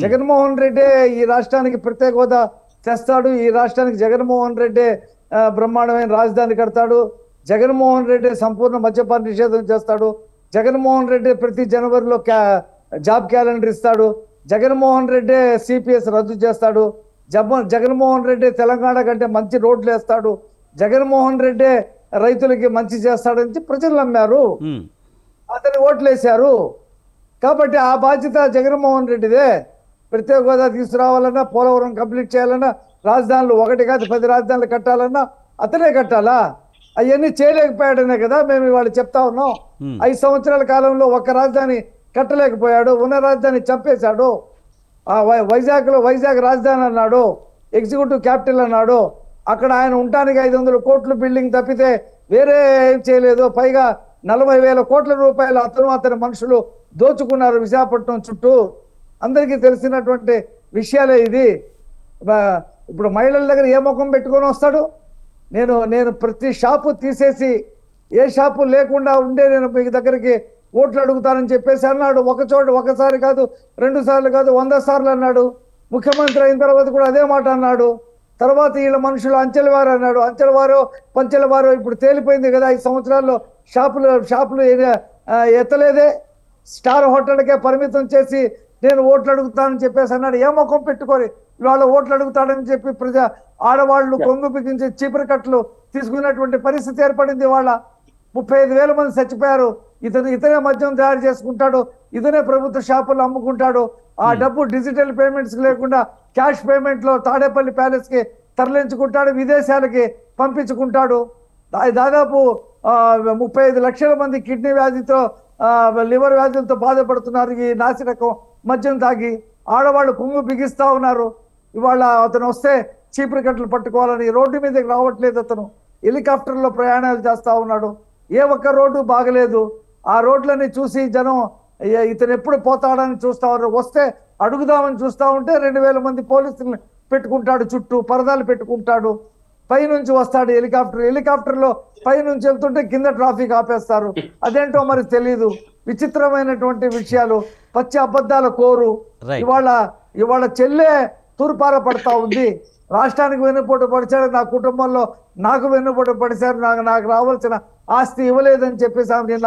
జగన్మోహన్ రెడ్డి ఈ రాష్ట్రానికి ప్రత్యేక హోదా తెస్తాడు, ఈ రాష్ట్రానికి జగన్మోహన్ రెడ్డి బ్రహ్మాండమైన రాజధాని కడతాడు, జగన్మోహన్ రెడ్డి సంపూర్ణ మద్యపాన నిషేధం చేస్తాడు, జగన్మోహన్ రెడ్డి ప్రతి జనవరిలో జాబ్ క్యాలెండర్ ఇస్తాడు, జగన్మోహన్ రెడ్డి సిపిఎస్ రద్దు చేస్తాడు, జగన్మోహన్ రెడ్డి తెలంగాణ కంటే మంచి రోడ్లు వేస్తాడు, జగన్మోహన్ రెడ్డి రైతులకి మంచి చేస్తాడని ప్రజలు నమ్మారు, అతని ఓట్లు వేశారు. కాబట్టి ఆ బాధ్యత జగన్మోహన్ రెడ్డిదే. ప్రత్యేక హోదా తీసుకురావాలన్నా, పోలవరం కంప్లీట్ చేయాలన్నా, రాజధానులు 1 కాదు 10 రాజధానులు కట్టాలన్నా అతనే కట్టాలా? అవన్నీ చేయలేకపోయాడనే కదా మేము ఇవాళ చెప్తా ఉన్నాం. 5 సంవత్సరాల కాలంలో ఒక్క రాజధాని కట్టలేకపోయాడు, ఉన్న రాజధాని చంపేశాడు. వైజాగ్ రాజధాని అన్నాడు, ఎగ్జిక్యూటివ్ క్యాపిటల్ అన్నాడు. అక్కడ ఆయన ఉండటానికి 500 కోట్ల బిల్డింగ్ తప్పితే వేరే ఏం చేయలేదు. పైగా 40,000 కోట్ల రూపాయలు అతని మనుషులు దోచుకున్నారు విశాఖపట్నం చుట్టూ. అందరికీ తెలిసినటువంటి విషయాలే ఇది. ఇప్పుడు మహిళల దగ్గర ఏ ముఖం పెట్టుకొని వస్తాడు? నేను ప్రతి షాపు తీసేసి ఏ షాపు లేకుండా ఉండే నేను మీ దగ్గరికి ఓట్లు అడుగుతానని చెప్పేసి అన్నాడు. ఒకసారి కాదు, 2 సార్లు కాదు, 100 సార్లు అన్నాడు. ముఖ్యమంత్రి అయిన తర్వాత కూడా అదే మాట అన్నాడు. తర్వాత వీళ్ళ మనుషులు అంచెలవారు అన్నాడు. అంచెలవారు పంచెలవారు ఇప్పుడు తేలిపోయింది కదా. 5 సంవత్సరాల్లో షాపులు ఎత్తలేదే. స్టార్ హోటల్కే పరిమితం చేసి నేను ఓట్లు అడుగుతానని చెప్పేసి అన్నాడు. ఏ ముఖం పెట్టుకొని ఇవాళ ఓట్లు అడుగుతాడని చెప్పి ఆడవాళ్ళు కొంగు బిగించి చీపురు కట్టలు తీసుకున్నటువంటి పరిస్థితి ఏర్పడింది. వాళ్ళ 35,000 మంది చచ్చిపోయారు. ఇతనే మద్యం తయారు చేసుకుంటాడు, ఇతనే ప్రభుత్వ షాపులు అమ్ముకుంటాడు. ఆ డబ్బు డిజిటల్ పేమెంట్స్ లేకుండా క్యాష్ పేమెంట్ లో తాడేపల్లి ప్యాలెస్ కి తరలించుకుంటాడు, విదేశాలకి పంపించుకుంటాడు. దాదాపు 35 లక్షల మంది కిడ్నీ వ్యాధితో లివర్ వ్యాధులతో బాధపడుతున్నారు ఈ నాసిరకం మద్యం తాగి. ఆడవాళ్ళు కొంగు బిగిస్తా ఉన్నారు. ఇవాళ అతను వస్తే చీపురు కట్టలు పట్టుకోవాలని రోడ్డు మీదకి రావట్లేదు. అతను హెలికాప్టర్లో ప్రయాణాలు చేస్తా ఉన్నాడు. ఏ ఒక్క రోడ్డు బాగలేదు. ఆ రోడ్లని చూసి జనం ఇతను ఎప్పుడు పోతాడని చూస్తా ఉన్నారు. వస్తే అడుగుదామని చూస్తా ఉంటే 2,000 మంది పోలీసులు పెట్టుకుంటాడు, చుట్టూ పరదాలు పెట్టుకుంటాడు. పైనుంచి వస్తాడు హెలికాప్టర్లో పైనుంచి వెళ్తుంటే కింద ట్రాఫిక్ ఆపేస్తారు. అదేంటో మరి తెలీదు. విచిత్రమైనటువంటి విషయాలు, పచ్చి అబద్ధాల కోరు. Right. ఇవాళ చెల్లె తూర్పార పడతా ఉంది. రాష్ట్రానికి వెన్నుపోటు పడిచాడు, నా కుటుంబంలో నాకు వెన్నుపోటు పడిచారు, నాకు రావాల్సిన ఆస్తి ఇవ్వలేదని చెప్పేసి ఆమె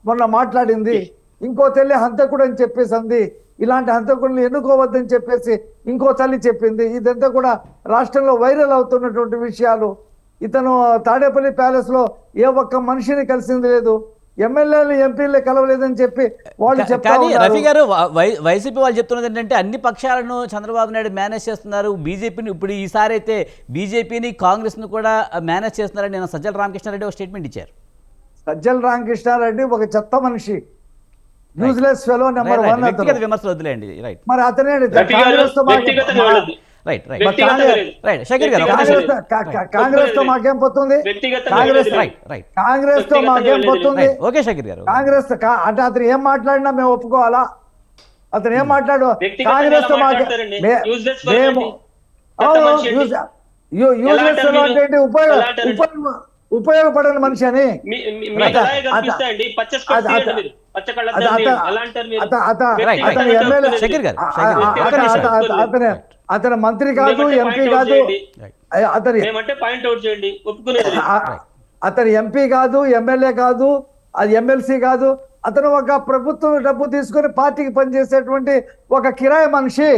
మొన్న మాట్లాడింది. ఇంకో తల్లి హంతకుడు అని చెప్పేసి అంది. ఇలాంటి హంతకుడిని ఎన్నుకోవద్దని చెప్పేసి ఇంకో తల్లి చెప్పింది. ఇదంతా కూడా రాష్ట్రంలో వైరల్ అవుతున్నటువంటి విషయాలు. ఇతను తాడేపల్లి ప్యాలెస్ లో ఏ ఒక్క మనిషిని కలిసింది లేదు, ఎమ్మెల్యేలు ఎంపీలు కలవలేదని చెప్పి వాళ్ళు చెప్తా కానీ ఉన్నారు. రఫీ గారు, వైసీపీ వాళ్ళు చెప్తున్నది ఏంటంటే అన్ని పక్షాలను చంద్రబాబు నాయుడు మేనేజ్ చేస్తున్నారు, బీజేపీని ఇప్పుడు ఈసారి అయితే బీజేపీని కాంగ్రెస్ను కూడా మేనేజ్ చేస్తున్నారని నేను సజ్జల రామకృష్ణారెడ్డి ఒక స్టేట్మెంట్ ఇచ్చారు. సజ్జల రామకృష్ణారెడ్డి ఒక చెత్త మనిషి, యూజ్లెస్ ఫెలో నెంబర్ 1. వ్యక్తిగత విమర్శలు వదిలేండి. రైట్ మరి అతనే రఫీ గారు వ్యక్తిగతంగా వెళ్ళొద్దు. రైట్ రైట్ వ్యక్తిగతంగా వెళ్ళొద్దు. రైట్ శేఖర్ గారు, కాంగ్రెస్ తో మాకేం పోతుంది? వ్యక్తిగతంగా కాంగ్రెస్ వెళ్ళొద్దు. రైట్ రైట్ కాంగ్రెస్ తో మాకేం పోతుంది? ఓకే శేఖర్ గారు, కాంగ్రెస్ అంటే అతను ఏం మాట్లాడినా మేము ఒప్పుకోవాలా? అతను ఏం మాట్లాడు? వ్యక్తిగతంగా కాంగ్రెస్ తో ఎలా మాట్లాడతారండి? Useless fellow మేము ఏంటి? పెద్ద మనిషి ఏంటి? యూజ్లెస్ ఎలా అంటే అంటారు ఉపయోగపడని మనిషి అని. మీకు అలాగే కనిపిస్తాయండి. పచ్చ స్పెట్స్ తీయండి మీరు. పచ్చ కళ్ళద్దాలు తీయండి. అలా అంటారు మీరు. అతను ఎమ్మెల్యే, శేఖర్ గారు, అతను మంత్రి కాదు, ఎంపీ కాదు, అతను మేమంటే పాయింట్ అవుట్ చేయండి, ఒప్పుకునేది. అతను ఎంపీ కాదు, ఎమ్మెల్యే కాదు, అది ఎమ్మెల్సీ కాదు. అతను ఒక ప్రభుత్వం డబ్బు తీసుకొని పార్టీకి పనిచేసేటువంటి ఒక కిరాయి మనిషి.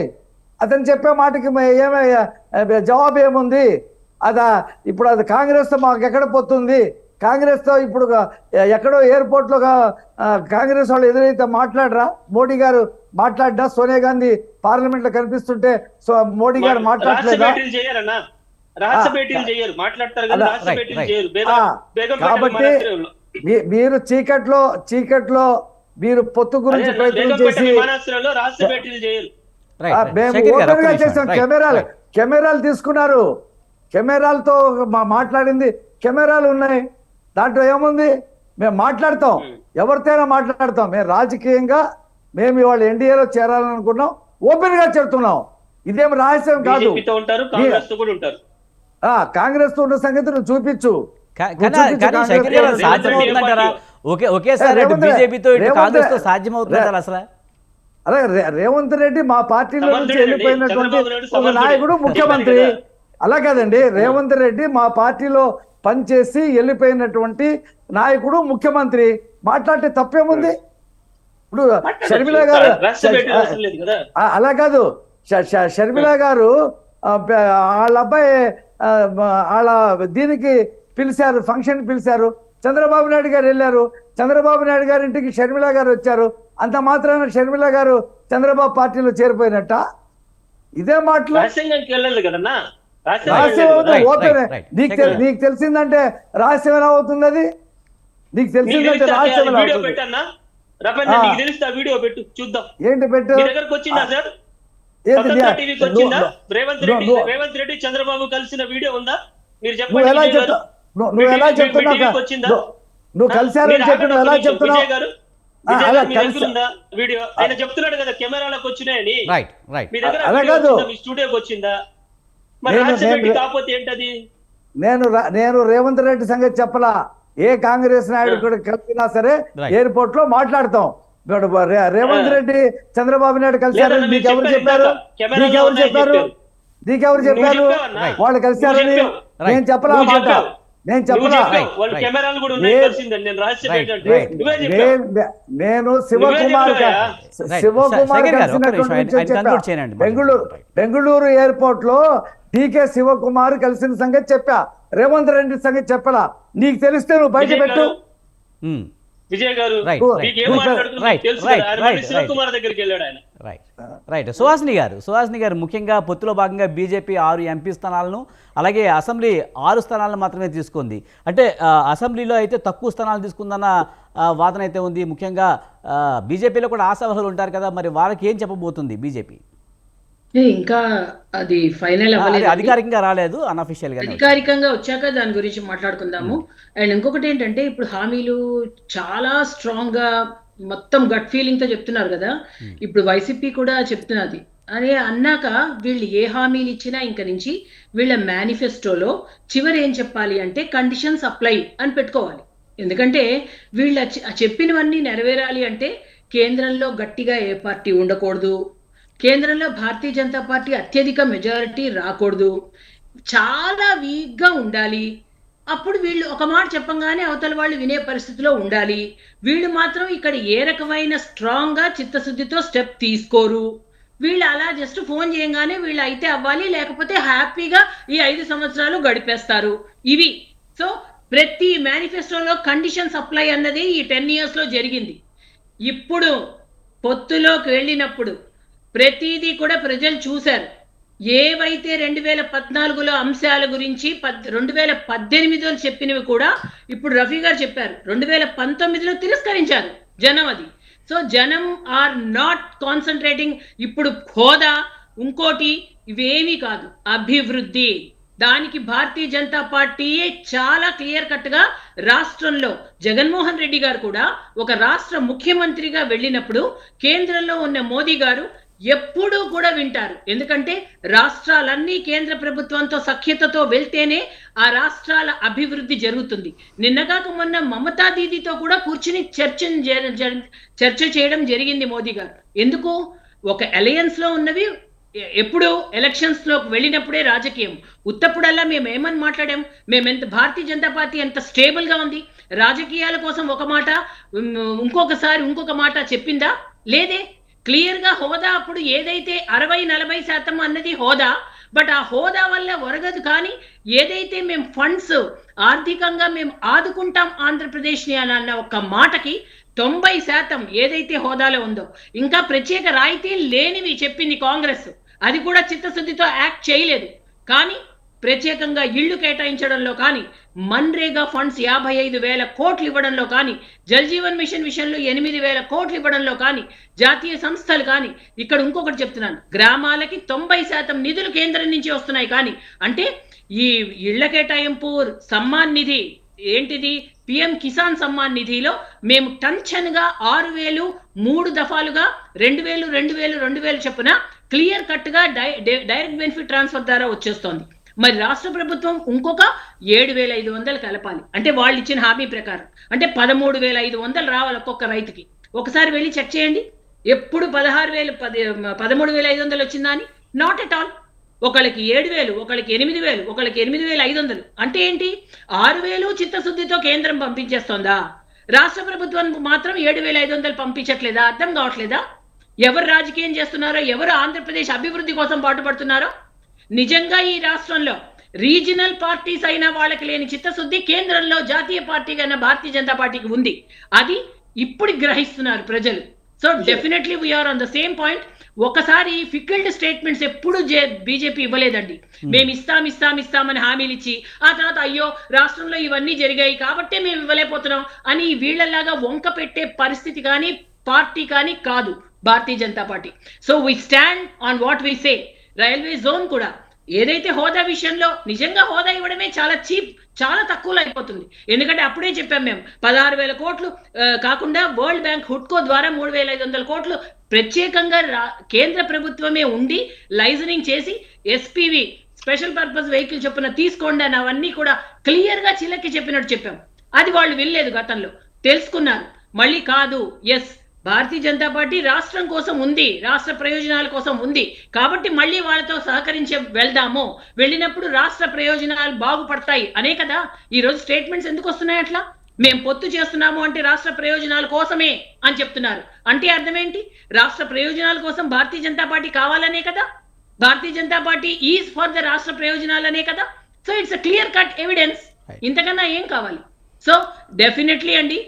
అతను చెప్పే మాటకి జవాబు ఏముంది? ఇప్పుడు అది కాంగ్రెస్ తో మాకు ఎక్కడ పోతుంది? కాంగ్రెస్ తో ఇప్పుడు ఎక్కడో ఎయిర్పోర్ట్ లో కాంగ్రెస్ వాళ్ళు ఎదురైతే మాట్లాడరా? మోడీ గారు మాట్లాడ్డా? సోనియా గాంధీ పార్లమెంట్ లో కనిపిస్తుంటే మోడీ గారు మాట్లాడలేదా? కాబట్టి మీరు చీకట్లో మీరు పొత్తు గురించి ప్రయత్నం చేసి మేము ఓపెన్ గా చేసాం. కెమెరాలు తీసుకున్నారు, కెమెరాలతో మాట్లాడింది, కెమెరాలు ఉన్నాయి. దాంట్లో ఏముంది? మేము మాట్లాడతాం, ఎవరితోనైనా మాట్లాడతాం. మేము రాజకీయంగా మేము ఇవాళ ఎన్డీఏలో చేరాలనుకున్నాం, ఓపెన్ గా చెప్తున్నాం. ఇదేం రహస్యం కాదు. కాంగ్రెస్ తో ఉన్న సంగతి నువ్వు చూపించు. సాధ్యమవుతుందంటారా? ఒకేసారి బీజేపీతో కాంగ్రెస్ తో సాధ్యమవుతుందంటారా అసలు? అదే రేవంత్ రెడ్డి మా పార్టీలో నుంచి వెళ్ళిపోయినటువంటి ఒక నాయకుడు ముఖ్యమంత్రి. అలా కాదండి, రేవంత్ రెడ్డి మా పార్టీలో పనిచేసి వెళ్ళిపోయినటువంటి నాయకుడు ముఖ్యమంత్రి. మాట్లాడితే తప్పేముంది? ఇప్పుడు షర్మిల గారు అలా కాదు, షర్మిల గారు వాళ్ళ అబ్బాయి వాళ్ళ దీనికి పిలిచారు, ఫంక్షన్ పిలిచారు, చంద్రబాబు నాయుడు గారు వెళ్ళారు. చంద్రబాబు నాయుడు గారి ఇంటికి షర్మిల గారు వచ్చారు. అంత మాత్రాన షర్మిల గారు చంద్రబాబు పార్టీలో చేరిపోయినట్ట? ఇదే మాటలు నీకు తెలిసిందంటే రహస్యం ఎలా అవుతుంది? అది నీకు తెలిసిందంటే రహస్యం ఎలా అవుతుంది? ఏంటి పెట్టు? రేవంత్ రెడ్డి చంద్రబాబు కలిసిన వీడియో ఉందా? మీరు నువ్వు ఎలా చెప్తున్నావు? నువ్వు కలిశారని చెప్పి నువ్వు ఎలా చెప్తున్నావు? వీడియో ఆయన చెప్తున్నాడు కదా కెమెరాలకు వచ్చినాయని. మీ దగ్గర స్టూడియోకి వచ్చిందా? కాకపోతే ఏంటది? నేను రేవంత్ రెడ్డి సంగతి చెప్పలా. ఏ కాంగ్రెస్ నాయుడు కలిసినా సరే ఎయిర్పోర్ట్ లో మాట్లాడతాం. రేవంత్ రెడ్డి చంద్రబాబు నాయుడు కలిశారని నీకెవరు చెప్పారు? వాళ్ళు కలిశారని నేను చెప్పలా మాట. నేను శివకుమార్ బెంగళూరు ఎయిర్పోర్ట్ లో డీకే శివకుమార్ కలిసిన సంగతి చెప్పా, రేవంత్ రెడ్డి సంగతి చెప్పలా. నీకు తెలిస్తే నువ్వు బయట పెట్టు. విజయ్ గారు దగ్గరికి వెళ్ళాడు ఆయన. రైట్. సుహాసిని గారు ముఖ్యంగా పొత్తులో భాగంగా బీజేపీ 6 ఎంపీ స్థానాలను, అలాగే అసెంబ్లీ 6 స్థానాలను మాత్రమే తీసుకుంది. అంటే అసెంబ్లీలో అయితే తక్కువ స్థానాలు తీసుకుందన్న వాదన అయితే ఉంది. ముఖ్యంగా బీజేపీలో కూడా ఆశావహులు ఉంటారు కదా, మరి వాళ్ళకి ఏం చెప్పబోతుంది బీజేపీ? ఇంకా అది ఫైనల్ అవ్వలేదు, అధికారికంగా రాలేదు, అన్అఫీషియల్ గా. అధికారికంగా వచ్చాక దాని గురించి మాట్లాడుకుందాము. అండ్ ఇంకొకటి ఏంటంటే ఇప్పుడు హామీలు చాలా స్ట్రాంగ్ గా మొత్తం గట్ ఫీలింగ్ తో చెప్తున్నారు కదా. ఇప్పుడు వైసీపీ కూడా చెప్తున్నది, అదే అన్నాక వీళ్ళు ఏ హామీలు ఇచ్చినా ఇంక నుంచి వీళ్ళ మేనిఫెస్టోలో చివరి ఏం చెప్పాలి అంటే కండిషన్స్ అప్లై అని పెట్టుకోవాలి. ఎందుకంటే వీళ్ళ చెప్పినవన్నీ నెరవేరాలి అంటే కేంద్రంలో గట్టిగా ఏ పార్టీ ఉండకూడదు, కేంద్రంలో భారతీయ జనతా పార్టీ అత్యధిక మెజారిటీ రాకూడదు, చాలా వీక్గా ఉండాలి. అప్పుడు వీళ్ళు ఒక మాట చెప్పంగానే అవతల వాళ్ళు వినే పరిస్థితిలో ఉండాలి. వీళ్ళు మాత్రం ఇక్కడ ఏ రకమైన స్ట్రాంగ్గా చిత్తశుద్ధితో స్టెప్ తీసుకోరు. వీళ్ళు అలా జస్ట్ ఫోన్ చేయంగానే వీళ్ళు అయితే అవ్వాలి, లేకపోతే హ్యాపీగా ఈ 5 సంవత్సరాలు గడిపేస్తారు. ఇవి సో ప్రతి మేనిఫెస్టోలో కండిషన్స్ అప్లై అన్నది ఈ 10 years లో జరిగింది. ఇప్పుడు పొత్తులోకి వెళ్ళినప్పుడు ప్రతిదీ కూడా ప్రజలు చూశారు. ఏవైతే 2014లో అంశాల గురించి 2018లో చెప్పినవి కూడా ఇప్పుడు రఫీ గారు చెప్పారు, 2019లో తిరస్కరించారు జనం. అది సో జనం ఆర్ నాట్ కాన్సన్ట్రేటింగ్ ఇప్పుడు హోదా ఇంకోటి ఇవేమీ కాదు, అభివృద్ధి. దానికి భారతీయ జనతా పార్టీయే చాలా క్లియర్ కట్ గా రాష్ట్రంలో జగన్మోహన్ రెడ్డి గారు కూడా ఒక రాష్ట్ర ముఖ్యమంత్రిగా వెళ్ళినప్పుడు కేంద్రంలో ఉన్న మోదీ గారు ఎప్పుడూ కూడా వింటారు. ఎందుకంటే రాష్ట్రాలన్నీ కేంద్ర ప్రభుత్వంతో సఖ్యతతో వెళ్తేనే ఆ రాష్ట్రాల అభివృద్ధి జరుగుతుంది. నిన్నగాక మొన్న మమతా దీదీతో కూడా కూర్చుని చర్చ చేయడం జరిగింది మోదీ గారు. ఎందుకు? ఒక అలయన్స్ లో ఉన్నవి ఎప్పుడు ఎలక్షన్స్ లోకి వెళ్ళినప్పుడే రాజకీయం. ఉత్తప్పుడల్లా మేము ఏమని మాట్లాడాం, మేము ఎంత భారతీయ జనతా పార్టీ ఎంత స్టేబుల్ గా ఉంది, రాజకీయాల కోసం ఒక మాట ఇంకొకసారి ఇంకొక మాట చెప్పిందా? లేదే. క్లియర్ గా హోదా అప్పుడు ఏదైతే 60-40% అన్నది హోదా, బట్ ఆ హోదా వల్ల ఒరగదు. కానీ ఏదైతే మేము ఫండ్స్ ఆర్థికంగా మేము ఆదుకుంటాం ఆంధ్రప్రదేశ్ ని అన్న ఒక మాటకి 90% ఏదైతే హోదాలో ఉందో, ఇంకా ప్రత్యేక రాయితీ లేనివి చెప్పింది కాంగ్రెస్. అది కూడా చిత్తశుద్ధితో యాక్ట్ చేయలేదు. కానీ ప్రత్యేకంగా ఇళ్లు కేటాయించడంలో కానీ, మన్రేగా ఫండ్స్ 55,000 కోట్లు ఇవ్వడంలో కానీ, జల్ జీవన్ మిషన్ విషయంలో 8,000 కోట్లు ఇవ్వడంలో కానీ, జాతీయ సంస్థలు కానీ, ఇక్కడ ఇంకొకటి చెప్తున్నాను, గ్రామాలకి 90% నిధులు కేంద్రం నుంచి వస్తున్నాయి. కానీ అంటే ఈ ఇళ్ల కేటాయింపు సమ్మాన్ నిధి ఏంటిది, పిఎం కిసాన్ సమ్మాన్ నిధిలో మేము టంచన్గా 6,000 3 దఫాలుగా 2,000 2,000 2,000 చొప్పున క్లియర్ కట్ గా డైరెక్ట్ బెనిఫిట్ ట్రాన్స్ఫర్ ద్వారా వచ్చేస్తోంది. మరి రాష్ట్ర ప్రభుత్వం ఇంకొక 7,500 కలపాలి. అంటే వాళ్ళు ఇచ్చిన హామీ ప్రకారం అంటే 13,500 రావాలి ఒక్కొక్క రైతుకి. ఒకసారి వెళ్ళి చెక్ చేయండి, ఎప్పుడు 13,500 వచ్చిందా అని? Not at all. ఒకళ్ళకి 7,000, ఒకళ్ళకి 8,000, ఒకళ్ళకి 8,500. అంటే ఏంటి? 6,000 చిత్తశుద్ధితో కేంద్రం పంపించేస్తోందా? రాష్ట్ర ప్రభుత్వం మాత్రం 7,500 పంపించట్లేదా? అర్థం కావట్లేదా? ఎవరు రాజకీయం చేస్తున్నారో, ఎవరు ఆంధ్రప్రదేశ్ అభివృద్ధి కోసం పాటుపడుతున్నారో? నిజంగా ఈ రాష్ట్రంలో రీజనల్ పార్టీస్ అయినా వాళ్ళకి లేని చిత్తశుద్ధి కేంద్రంలో జాతీయ పార్టీగా అయిన భారతీయ జనతా పార్టీకి ఉంది. అది ఇప్పుడు గ్రహిస్తున్నారు ప్రజలు. So definitely we are on the same point. ఒకసారి ఫికిల్డ్ స్టేట్మెంట్స్ ఎప్పుడు బీజేపీ ఇవ్వలేదండి. మేము ఇస్తామని హామీలు ఇచ్చి ఆ తర్వాత అయ్యో రాష్ట్రంలో ఇవన్నీ జరిగాయి కాబట్టి మేము ఇవ్వలేకపోతున్నాం అని వీళ్ళలాగా వంక పెట్టే పరిస్థితి కానీ పార్టీ కానీ కాదు Bharatiya Janata party. So we stand on what we say. Railway zone కూడా ఏదైతే హోదా విషయంలో నిజంగా హోదా ఇవ్వడమే చాలా చీప్, చాలా తక్కువలో అయిపోతుంది. ఎందుకంటే అప్పుడే చెప్పాం మేము 16,000 కోట్లు కాకుండా వరల్డ్ బ్యాంక్ హుడ్కో ద్వారా 3,500 కోట్లు ప్రత్యేకంగా కేంద్ర ప్రభుత్వమే ఉండి లైజనింగ్ చేసి ఎస్పీవి స్పెషల్ పర్పస్ వెహికల్ చొప్పున తీసుకోండి అని అవన్నీ కూడా క్లియర్ గా చిలక్కి చెప్పినట్టు చెప్పాం. అది వాళ్ళు వినలేదు, గతంలో తెలుసుకున్నారు. మళ్ళీ కాదు, ఎస్ భారతీయ జనతా పార్టీ రాష్ట్రం కోసం ఉంది, రాష్ట్ర ప్రయోజనాల కోసం ఉంది కాబట్టి మళ్ళీ వాళ్ళతో సహకరించే వెళ్దాము, వెళ్ళినప్పుడు రాష్ట్ర ప్రయోజనాలు బాగుపడతాయి అనే కదా ఈరోజు స్టేట్మెంట్స్ ఎందుకు వస్తున్నాయి అట్లా? మేము పొత్తు చేస్తున్నాము అంటే రాష్ట్ర ప్రయోజనాల కోసమే అని చెప్తున్నారు. అంటే అర్థం ఏంటి? రాష్ట్ర ప్రయోజనాల కోసం భారతీయ జనతా పార్టీ కావాలనే కదా, Bharatiya Janata party is for the రాష్ట్ర ప్రయోజనాలనే కదా. So it's a clear cut evidence. ఇంతకన్నా ఏం కావాలి? సో డెఫినెట్లీ అండి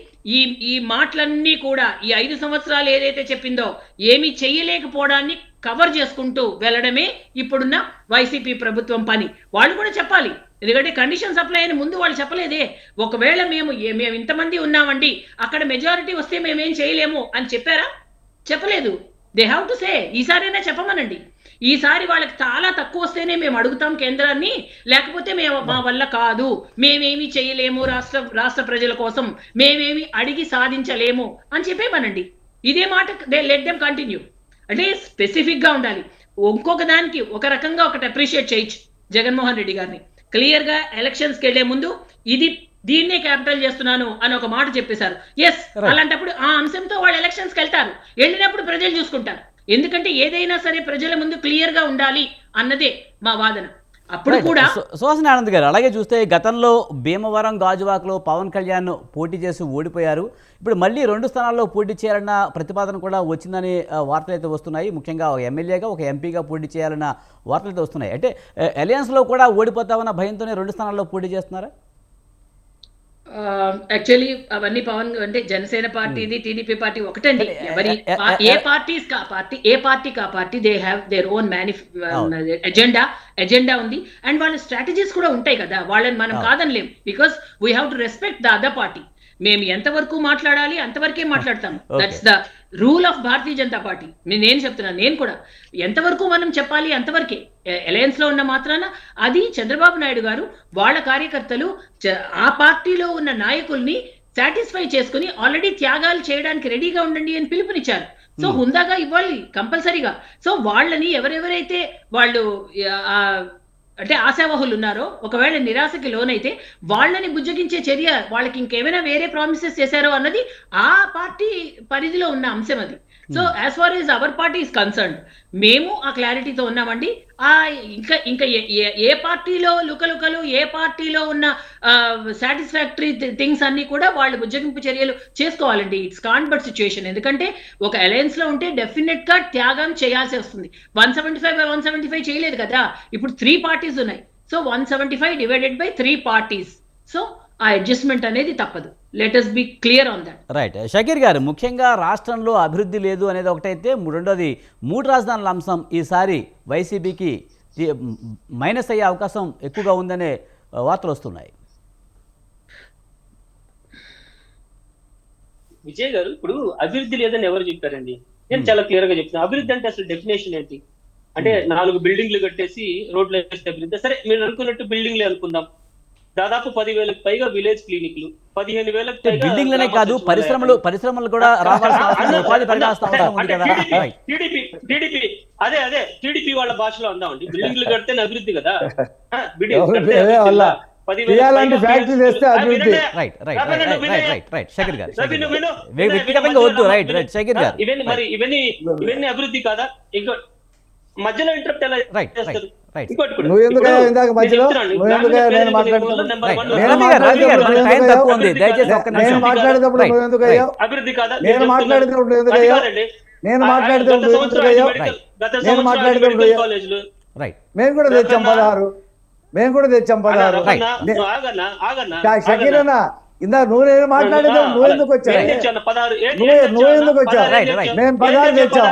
ఈ మాటలన్నీ కూడా ఈ 5 సంవత్సరాలు ఏదైతే చెప్పిందో ఏమీ చెయ్యలేకపోవడాన్ని కవర్ చేసుకుంటూ వెళ్ళడమే ఇప్పుడున్న వైసీపీ ప్రభుత్వం పని. వాళ్ళు కూడా చెప్పాలి, ఎందుకంటే కండిషన్స్ అప్లై అయిన ముందు వాళ్ళు చెప్పలేదే. ఒకవేళ మేము ఇంతమంది ఉన్నామండి, అక్కడ మెజారిటీ వస్తే మేమేం చేయలేము అని చెప్పారా? చెప్పలేదు. They have to say. ఈసారైనా చెప్పమనండి. ఈసారి వాళ్ళకి చాలా తక్కువ వస్తేనే మేము అడుగుతాం కేంద్రాన్ని, లేకపోతే మా వల్ల కాదు, మేమేమి చేయలేము, రాష్ట్ర ప్రజల కోసం మేమేమి అడిగి సాధించలేము అని చెప్పేమనండి. ఇదే మాట లెట్ దెమ్ కంటిన్యూ. అంటే స్పెసిఫిక్ గా ఉండాలి. ఇంకొక దానికి ఒక రకంగా ఒకటి అప్రిషియేట్ చేయొచ్చు జగన్మోహన్ రెడ్డి గారిని. క్లియర్ గా ఎలక్షన్స్కి వెళ్లే ముందు దీన్నే క్యాపిటల్ చేస్తున్నాను అని ఒక మాట చెప్పేశారు. ఎస్, అలాంటప్పుడు ఆ అంశంతో వాళ్ళు ఎలక్షన్స్కి వెళ్తారు, వెళ్ళినప్పుడు ప్రజలు చూసుకుంటారు. ఎందుకంటే ఏదైనా సరే ప్రజల ముందు క్లియర్ గా ఉండాలి అన్నదే మా వాదన. అప్పుడు కూడా సుహాసిని ఆనంద్ గారు, అలాగే చూస్తే గతంలో భీమవరం గాజువాకలో పవన్ కళ్యాణ్ పోటీ చేసి ఓడిపోయారు. ఇప్పుడు మళ్ళీ 2 స్థానాల్లో పోటీ చేయాలన్న ప్రతిపాదన కూడా వచ్చిందని వార్తలు అయితే వస్తున్నాయి. ముఖ్యంగా ఒక ఎమ్మెల్యేగా ఒక ఎంపీగా పోటీ చేయాలన్న వార్తలు అయితే వస్తున్నాయి. అంటే అలయన్స్లో కూడా ఓడిపోతామన్న భయంతోనే 2 స్థానాల్లో పోటీ చేస్తున్నారా? యాక్చువల్లీ అవన్నీ పవన్ అంటే జనసేన పార్టీది టీడీపీ పార్టీ ఒకటండి. ఎవరి ఏ పార్టీకి ఆ party they have their own agenda ఉంది, అండ్ వాళ్ళ స్ట్రాటజీస్ కూడా ఉంటాయి కదా. వాళ్ళని మనం కాదనలేం, because we have to respect the other party. మేము ఎంతవరకు మాట్లాడాలి అంతవరకే మాట్లాడతాం. That's the rule of Bharatiya Janata party. నేను చెప్తున్నాను, నేను కూడా ఎంతవరకు మనం చెప్పాలి అంతవరకే. అలయన్స్ లో ఉన్న మాత్రాన అది చంద్రబాబు నాయుడు గారు వాళ్ళ కార్యకర్తలు ఆ పార్టీలో ఉన్న నాయకుల్ని సాటిస్ఫై చేసుకుని ఆల్రెడీ త్యాగాలు చేయడానికి రెడీగా ఉండండి అని పిలుపునిచ్చారు. సో హుందాగా ఇవ్వాలి కంపల్సరీగా. సో వాళ్ళని ఎవరెవరైతే వాళ్ళు అంటే ఆశావహులు ఉన్నారో ఒకవేళ నిరాశకి లోనైతే వాళ్ళని బుజ్జగించే చర్య, వాళ్ళకి ఇంకేమైనా వేరే ప్రామిసెస్ చేశారో అన్నది ఆ పార్టీ పరిధిలో ఉన్న అంశం అది. So as far as our party is concern, మేము ఆ క్లారిటీతో ఉన్నామండి. ఇంకా ఏ పార్టీలో లుకలుకలు, ఏ పార్టీలో ఉన్న సాటిస్ఫాక్టరీ థింగ్స్ అన్ని కూడా వాళ్ళు బుజ్జగింపు చర్యలు చేసుకోవాలండి. It's can't but situation. ఎందుకంటే ఒక అలయన్స్ లో ఉంటే డెఫినెట్ గా త్యాగం చేయాల్సి వస్తుంది. 175/175 చేయలేదు కదా, ఇప్పుడు 3 పార్టీస్ ఉన్నాయి. So 175 divided by 3 parties. So ఆ అడ్జస్ట్మెంట్ అనేది తప్పదు. Let us be clear on that. Right. Shakir గారు, ముఖ్యంగా రాష్ట్రంలో అభివృద్ధి లేదు అనేది ఒకటైతే, రెండోది 3 రాజధానుల అంశం ఈసారి వైసీపీకి మైనస్ అయ్యే అవకాశం ఎక్కువగా ఉందనే వార్తలు వస్తున్నాయి. విజయ్ గారు, ఇప్పుడు అభివృద్ధి లేదని ఎవరు చెప్పారండి? నేను చాలా క్లియర్ గా చెప్తున్నా. అభివృద్ధి అంటే అసలు డెఫినేషన్ ఏంటి? అంటే 4 బిల్డింగ్లు కట్టేసి రోడ్లు వేస్తే అభివృద్ధి? సరే, మీరు అనుకున్నట్టు బిల్డింగ్లే అనుకుందాం. దాదాపు 10,000కు పైగా విలేజ్ క్లినిక్లు, 15,000కు పైగా బిల్డింగ్లనే కాదు, పరిశ్రమలు కూడా రావాల్సిన ఉపాధి ఉంది కదా. టీడీపీ అదే టీడీపీ వాళ్ళ భాషలో అందామండి. బిల్డింగ్లు కడితే అభివృద్ధి కదా. ఇవన్నీ అభివృద్ధి కాదా? ఇంకో మధ్యలో ఇంటరప్ట్ ఎలా చేస్తారు? నువ్వు ఎందుకు ఇందాక మధ్యలో నేను మాట్లాడేటప్పుడు నువ్వు ఎందుకు అయ్యావు? అభివృద్ధి కాదా? నేను మాట్లాడేటప్పుడు నువ్వు ఎందుకు అయ్యావు? నేను మాట్లాడేటప్పుడు నువ్వు ఎందుకు అయ్యావు? నేను మాట్లాడేటప్పుడు మేము కూడా తెచ్చాం 16. షకీర్ అన్న, ఇందా నువ్వు నేను మాట్లాడేటప్పుడు నువ్వు ఎందుకు వచ్చావు? నువ్వు ఎందుకు వచ్చావు? మేము 16 తెచ్చాం,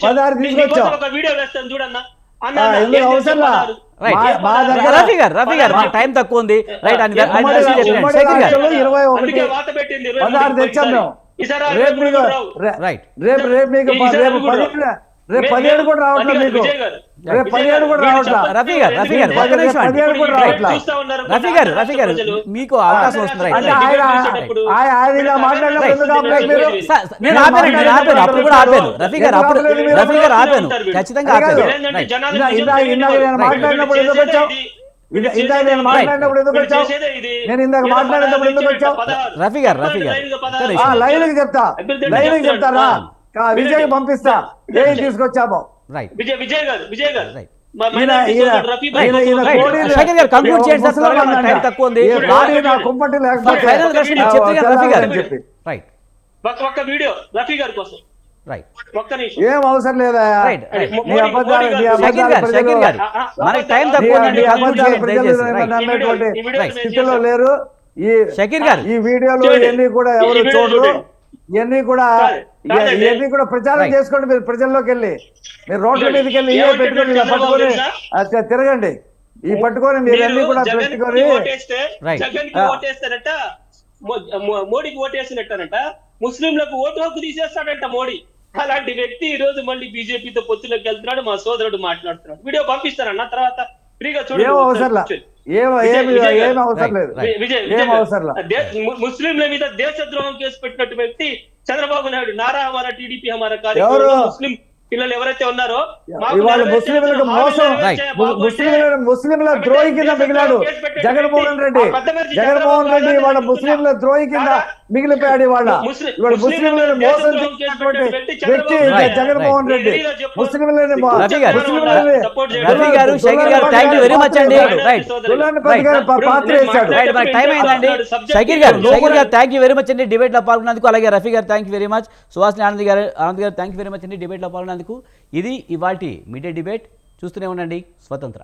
16 తీసుకొచ్చాం. వీడియో వేస్తాను చూడన్నా. రఫీ గారు టైం తక్కువ ఉంది. రైట్. 16 తెచ్చాం మేము. రేపు మీకు రేపు 17 కూడా రావట్లేదు. మీకు రేపు 17 కూడా రావట్లేదు. రఫీ గారు 17 కూడా రావట్లేదు. రఫీ గారు మీకు అవకాశం వస్తుంది. ఆయన ఇలా మాట్లాడినప్పుడు నేను ఆపాను, అప్పుడు కూడా ఆపాను. రఫీ గారు ఆపాను, ఖచ్చితంగా ఆపాను. ఇందాక నేను మాట్లాడినప్పుడు ఎందుకు వచ్చావు? నేను మాట్లాడినప్పుడు ఎందుకు వచ్చావు? రఫీ గారు లైవ్ చెప్తారా? విజయ్ పంపిస్తా ఏం తీసుకొచ్చామో. విజయ్ గారు ఒక్క వీడియో రఫీ గారి కోసం. ఏం అవసరం లేదా? స్థితిలో లేరు. ఈ వీడియోలు ఇవన్నీ కూడా ఎవరు చూడరు. ఇవన్నీ కూడా ప్రచారం చేసుకోండి. మీరు ప్రజల్లోకి వెళ్ళి, మీరు రోడ్ల మీదకి వెళ్ళి ఇవే పెట్టుకొని ఇలా పట్టుకొని తిరగండి. ఈ పట్టుకొని మీరు అన్ని కూడా పెట్టుకొని మోడీకి ఓటేసినట్టనంట ముస్లింలకు ఓటు హక్కు తీసేస్తాడంట మోడీ. అలాంటి వ్యక్తి ఈ రోజు మళ్ళీ బీజేపీతో పొత్తులోకి వెళ్తున్నాడు. మా సోదరుడు మాట్లాడుతున్నాడు. వీడియో పంపిస్తారన్న తర్వాత ఫ్రీగా చూడండి. ముస్లింల మీద దేశద్రోహం కేసు పెట్టినట్టు వ్యక్తి చంద్రబాబు నాయుడు. నారా హమారా టీడీపీ హమారా కార్యక్రమం ముస్లిం పిల్లలు ఎవరైతే ఉన్నారో మాకు ఇవాళ నెరవేర్చాల్సిన ముస్లింలకు హామీలు మోసం నెరవేర్చే బాబు అంటే ముస్లింల ద్రోహి కింద మిగిలాడు జగన్మోహన్ రెడ్డి. జగన్మోహన్ రెడ్డి ఇవాళ ముస్లింల ద్రోహి కింద మిగిలిపోయాడు. ఇవాళ ముస్లింలను మోసం చేసినటువంటి వ్యక్తి జగన్మోహన్ రెడ్డి. ముస్లింలని రఫీ గారు, షకీర్ గారు, థ్యాంక్ యూ వెరీ మచ్ అండి. రైట్ పాత్ర వేశాడు. రైట్, మనకి టైం అయిందండి. షకీర్ గారు థ్యాంక్ యూ వెరీ మచ్ అండి డిబేట్లో పాల్గొన్నందుకు. అలాగే రఫీ గారు thank you very much. Suhasini Anand గారు థ్యాంక్ యూ వెరీ మచ్ అండి డిబేట్లో పాల్గొన్నందుకు. ఇది ఇవాల్టి మీడియా డిబేట్. చూస్తూనే ఉండండి స్వతంత్ర.